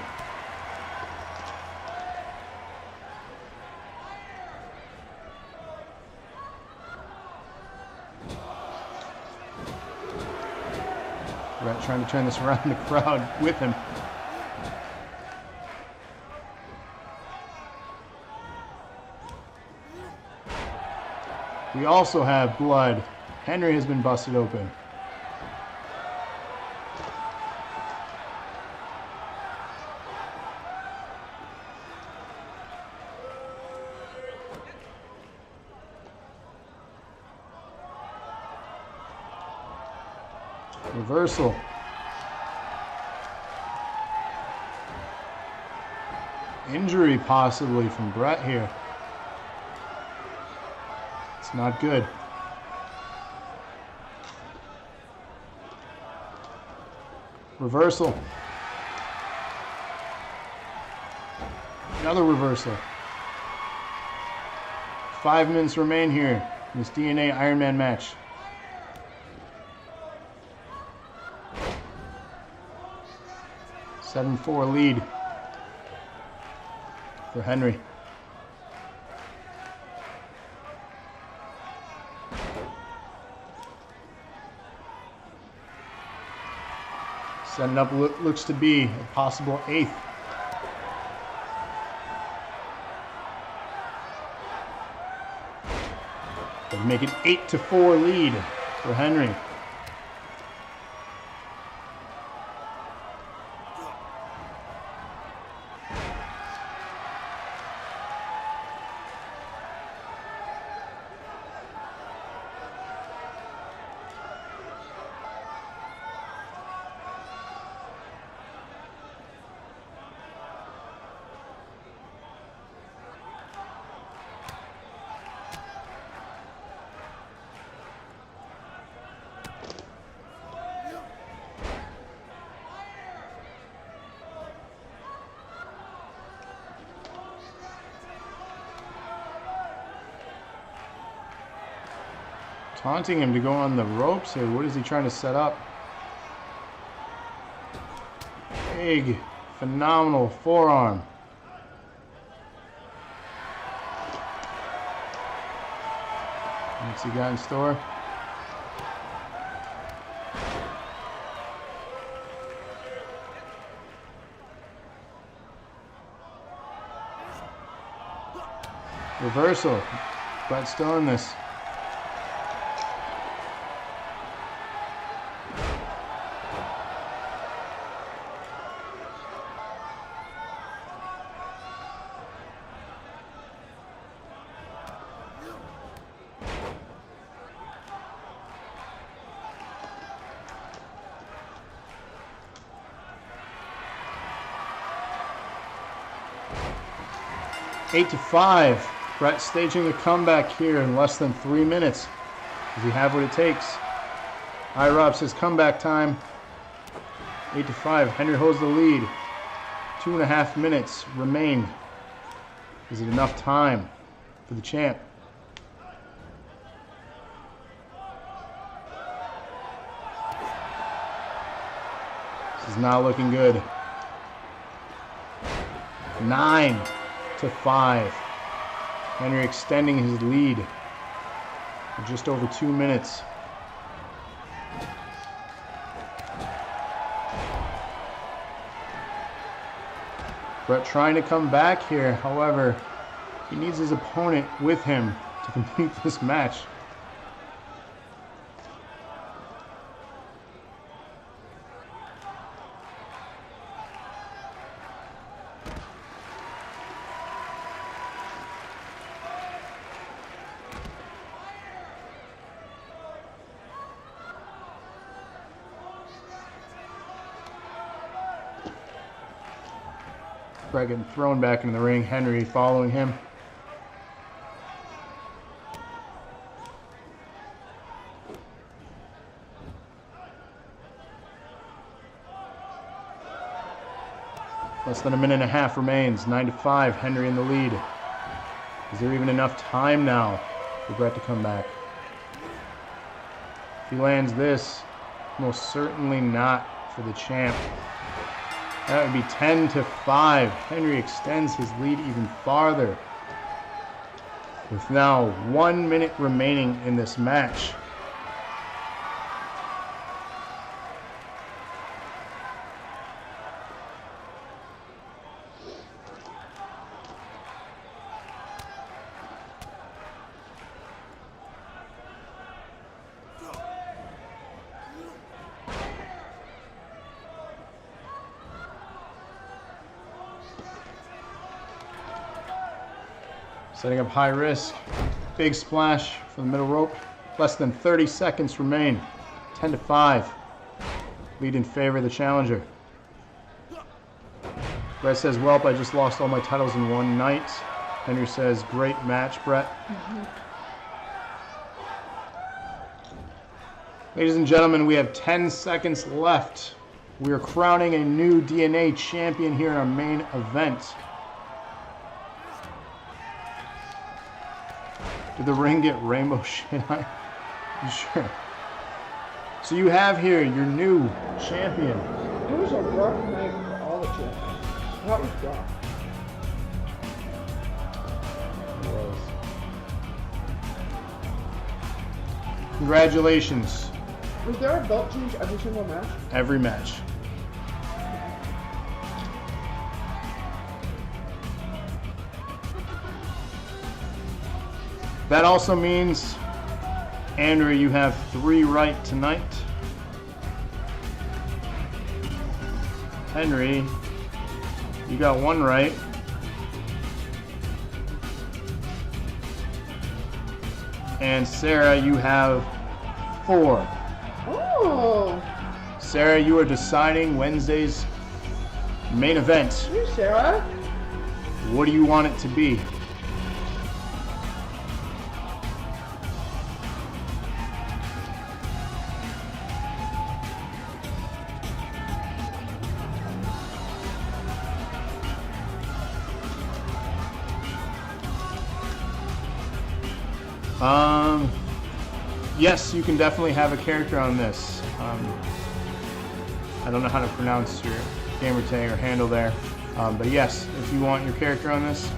Brett trying to turn this around the crowd with him. We also have blood. Henry has been busted open. Reversal. Injury possibly from Brett here. It's not good. Reversal. Another reversal. 5 minutes remain here in this DNA Iron Man match. Seven 4 lead for Henry. Setting up looks to be a possible 8th. But make it 8-4 lead for Henry. Taunting him to go on the ropes here. What is he trying to set up? Big, phenomenal forearm. What's he got in store? Reversal. Brett still in this. Eight to 5. Brett staging a comeback here in less than 3 minutes. Does he have what it takes? IROB says comeback time. 8 to 5. Henry holds the lead. 2.5 minutes remain. Is it enough time for the champ? This is not looking good. 9 to 5. Henry extending his lead for just over 2 minutes. Brett trying to come back here. However, he needs his opponent with him to complete this match. Brett getting thrown back into the ring. Henry following him. Less than a minute and a half remains. 9-5, Henry in the lead. Is there even enough time now for Brett to come back? If he lands this, most certainly not for the champ. That would be 10-5. Henry extends his lead even farther. With now 1 minute remaining in this match. Setting up high risk. Big splash for the middle rope. Less than 30 seconds remain. 10-5. Lead in favor of the challenger. Brett says, "Welp, I just lost all my titles in one night." Henry says, "Great match, Brett." Ladies and gentlemen, we have 10 seconds left. We are crowning a new DNA champion here in our main event. Did the ring get rainbow shit on? You sure? So you have here your new champion. It was a rough night for all the champions. That was rough. It was. Congratulations. Was there a belt change every single match? Every match. That also means, Andrew, you have 3 right tonight. Henry, you got 1 right. And Sarah, you have 4. Oh! Sarah, you are deciding Wednesday's main event. You, Sarah? What do you want it to be? Yes, you can definitely have a character on this. I don't know how to pronounce your gamer tag or handle there, but yes, if you want your character on this,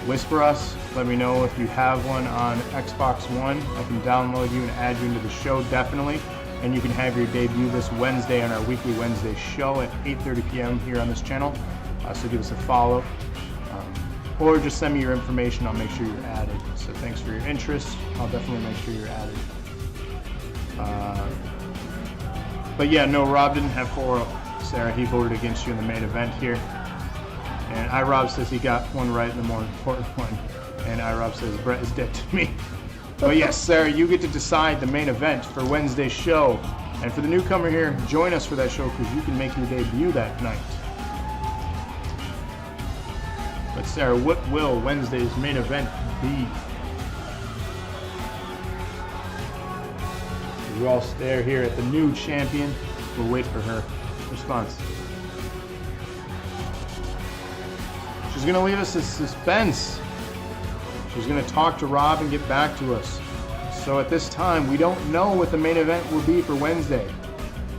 whisper us. Let me know if you have one on Xbox One. I can download you and add you into the show definitely, and you can have your debut this Wednesday on our weekly Wednesday show at 8:30 p.m. here on this channel. So give us a follow. Or just send me your information, I'll make sure you're added. So thanks for your interest, I'll definitely make sure you're added. But yeah, no, Rob didn't have 4. Sarah, he voted against you in the main event here. And iRob says he got 1 right, the more important one. And iRob says Brett is dead to me. But yes, Sarah, you get to decide the main event for Wednesday's show. And for the newcomer here, join us for that show because you can make your debut that night. But Sarah, what will Wednesday's main event be? We all stare here at the new champion. We'll wait for her response. She's going to leave us in suspense. She's going to talk to Rob and get back to us. So at this time, we don't know what the main event will be for Wednesday.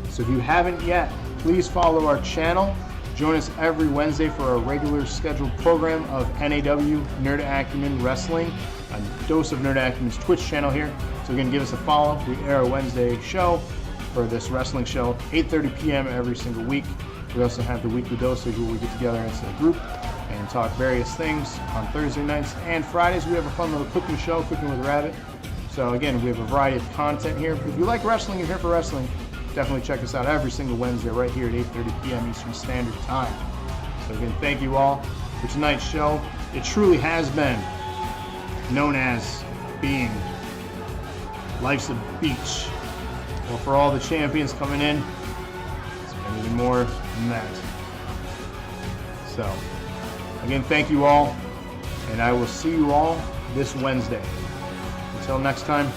So if you haven't yet, please follow our channel. Join us every Wednesday for our regular scheduled program of NAW, Nerd Acumen Wrestling, a dose of Nerd Acumen's Twitch channel here. So again, give us a follow. We air a Wednesday show for this wrestling show, 8:30 p.m. every single week. We also have the weekly dosage where we get together as a group and talk various things on Thursday nights and Fridays. We have a fun little cooking show, Cooking with Rabbit. So again, we have a variety of content here. If you like wrestling, you're here for wrestling, definitely check us out every single Wednesday right here at 8:30 p.m. Eastern Standard Time. So again, thank you all for tonight's show. It truly has been known as being Life's a Beach. Well, for all the champions coming in, it's been even more than that. So, again, thank you all, and I will see you all this Wednesday. Until next time,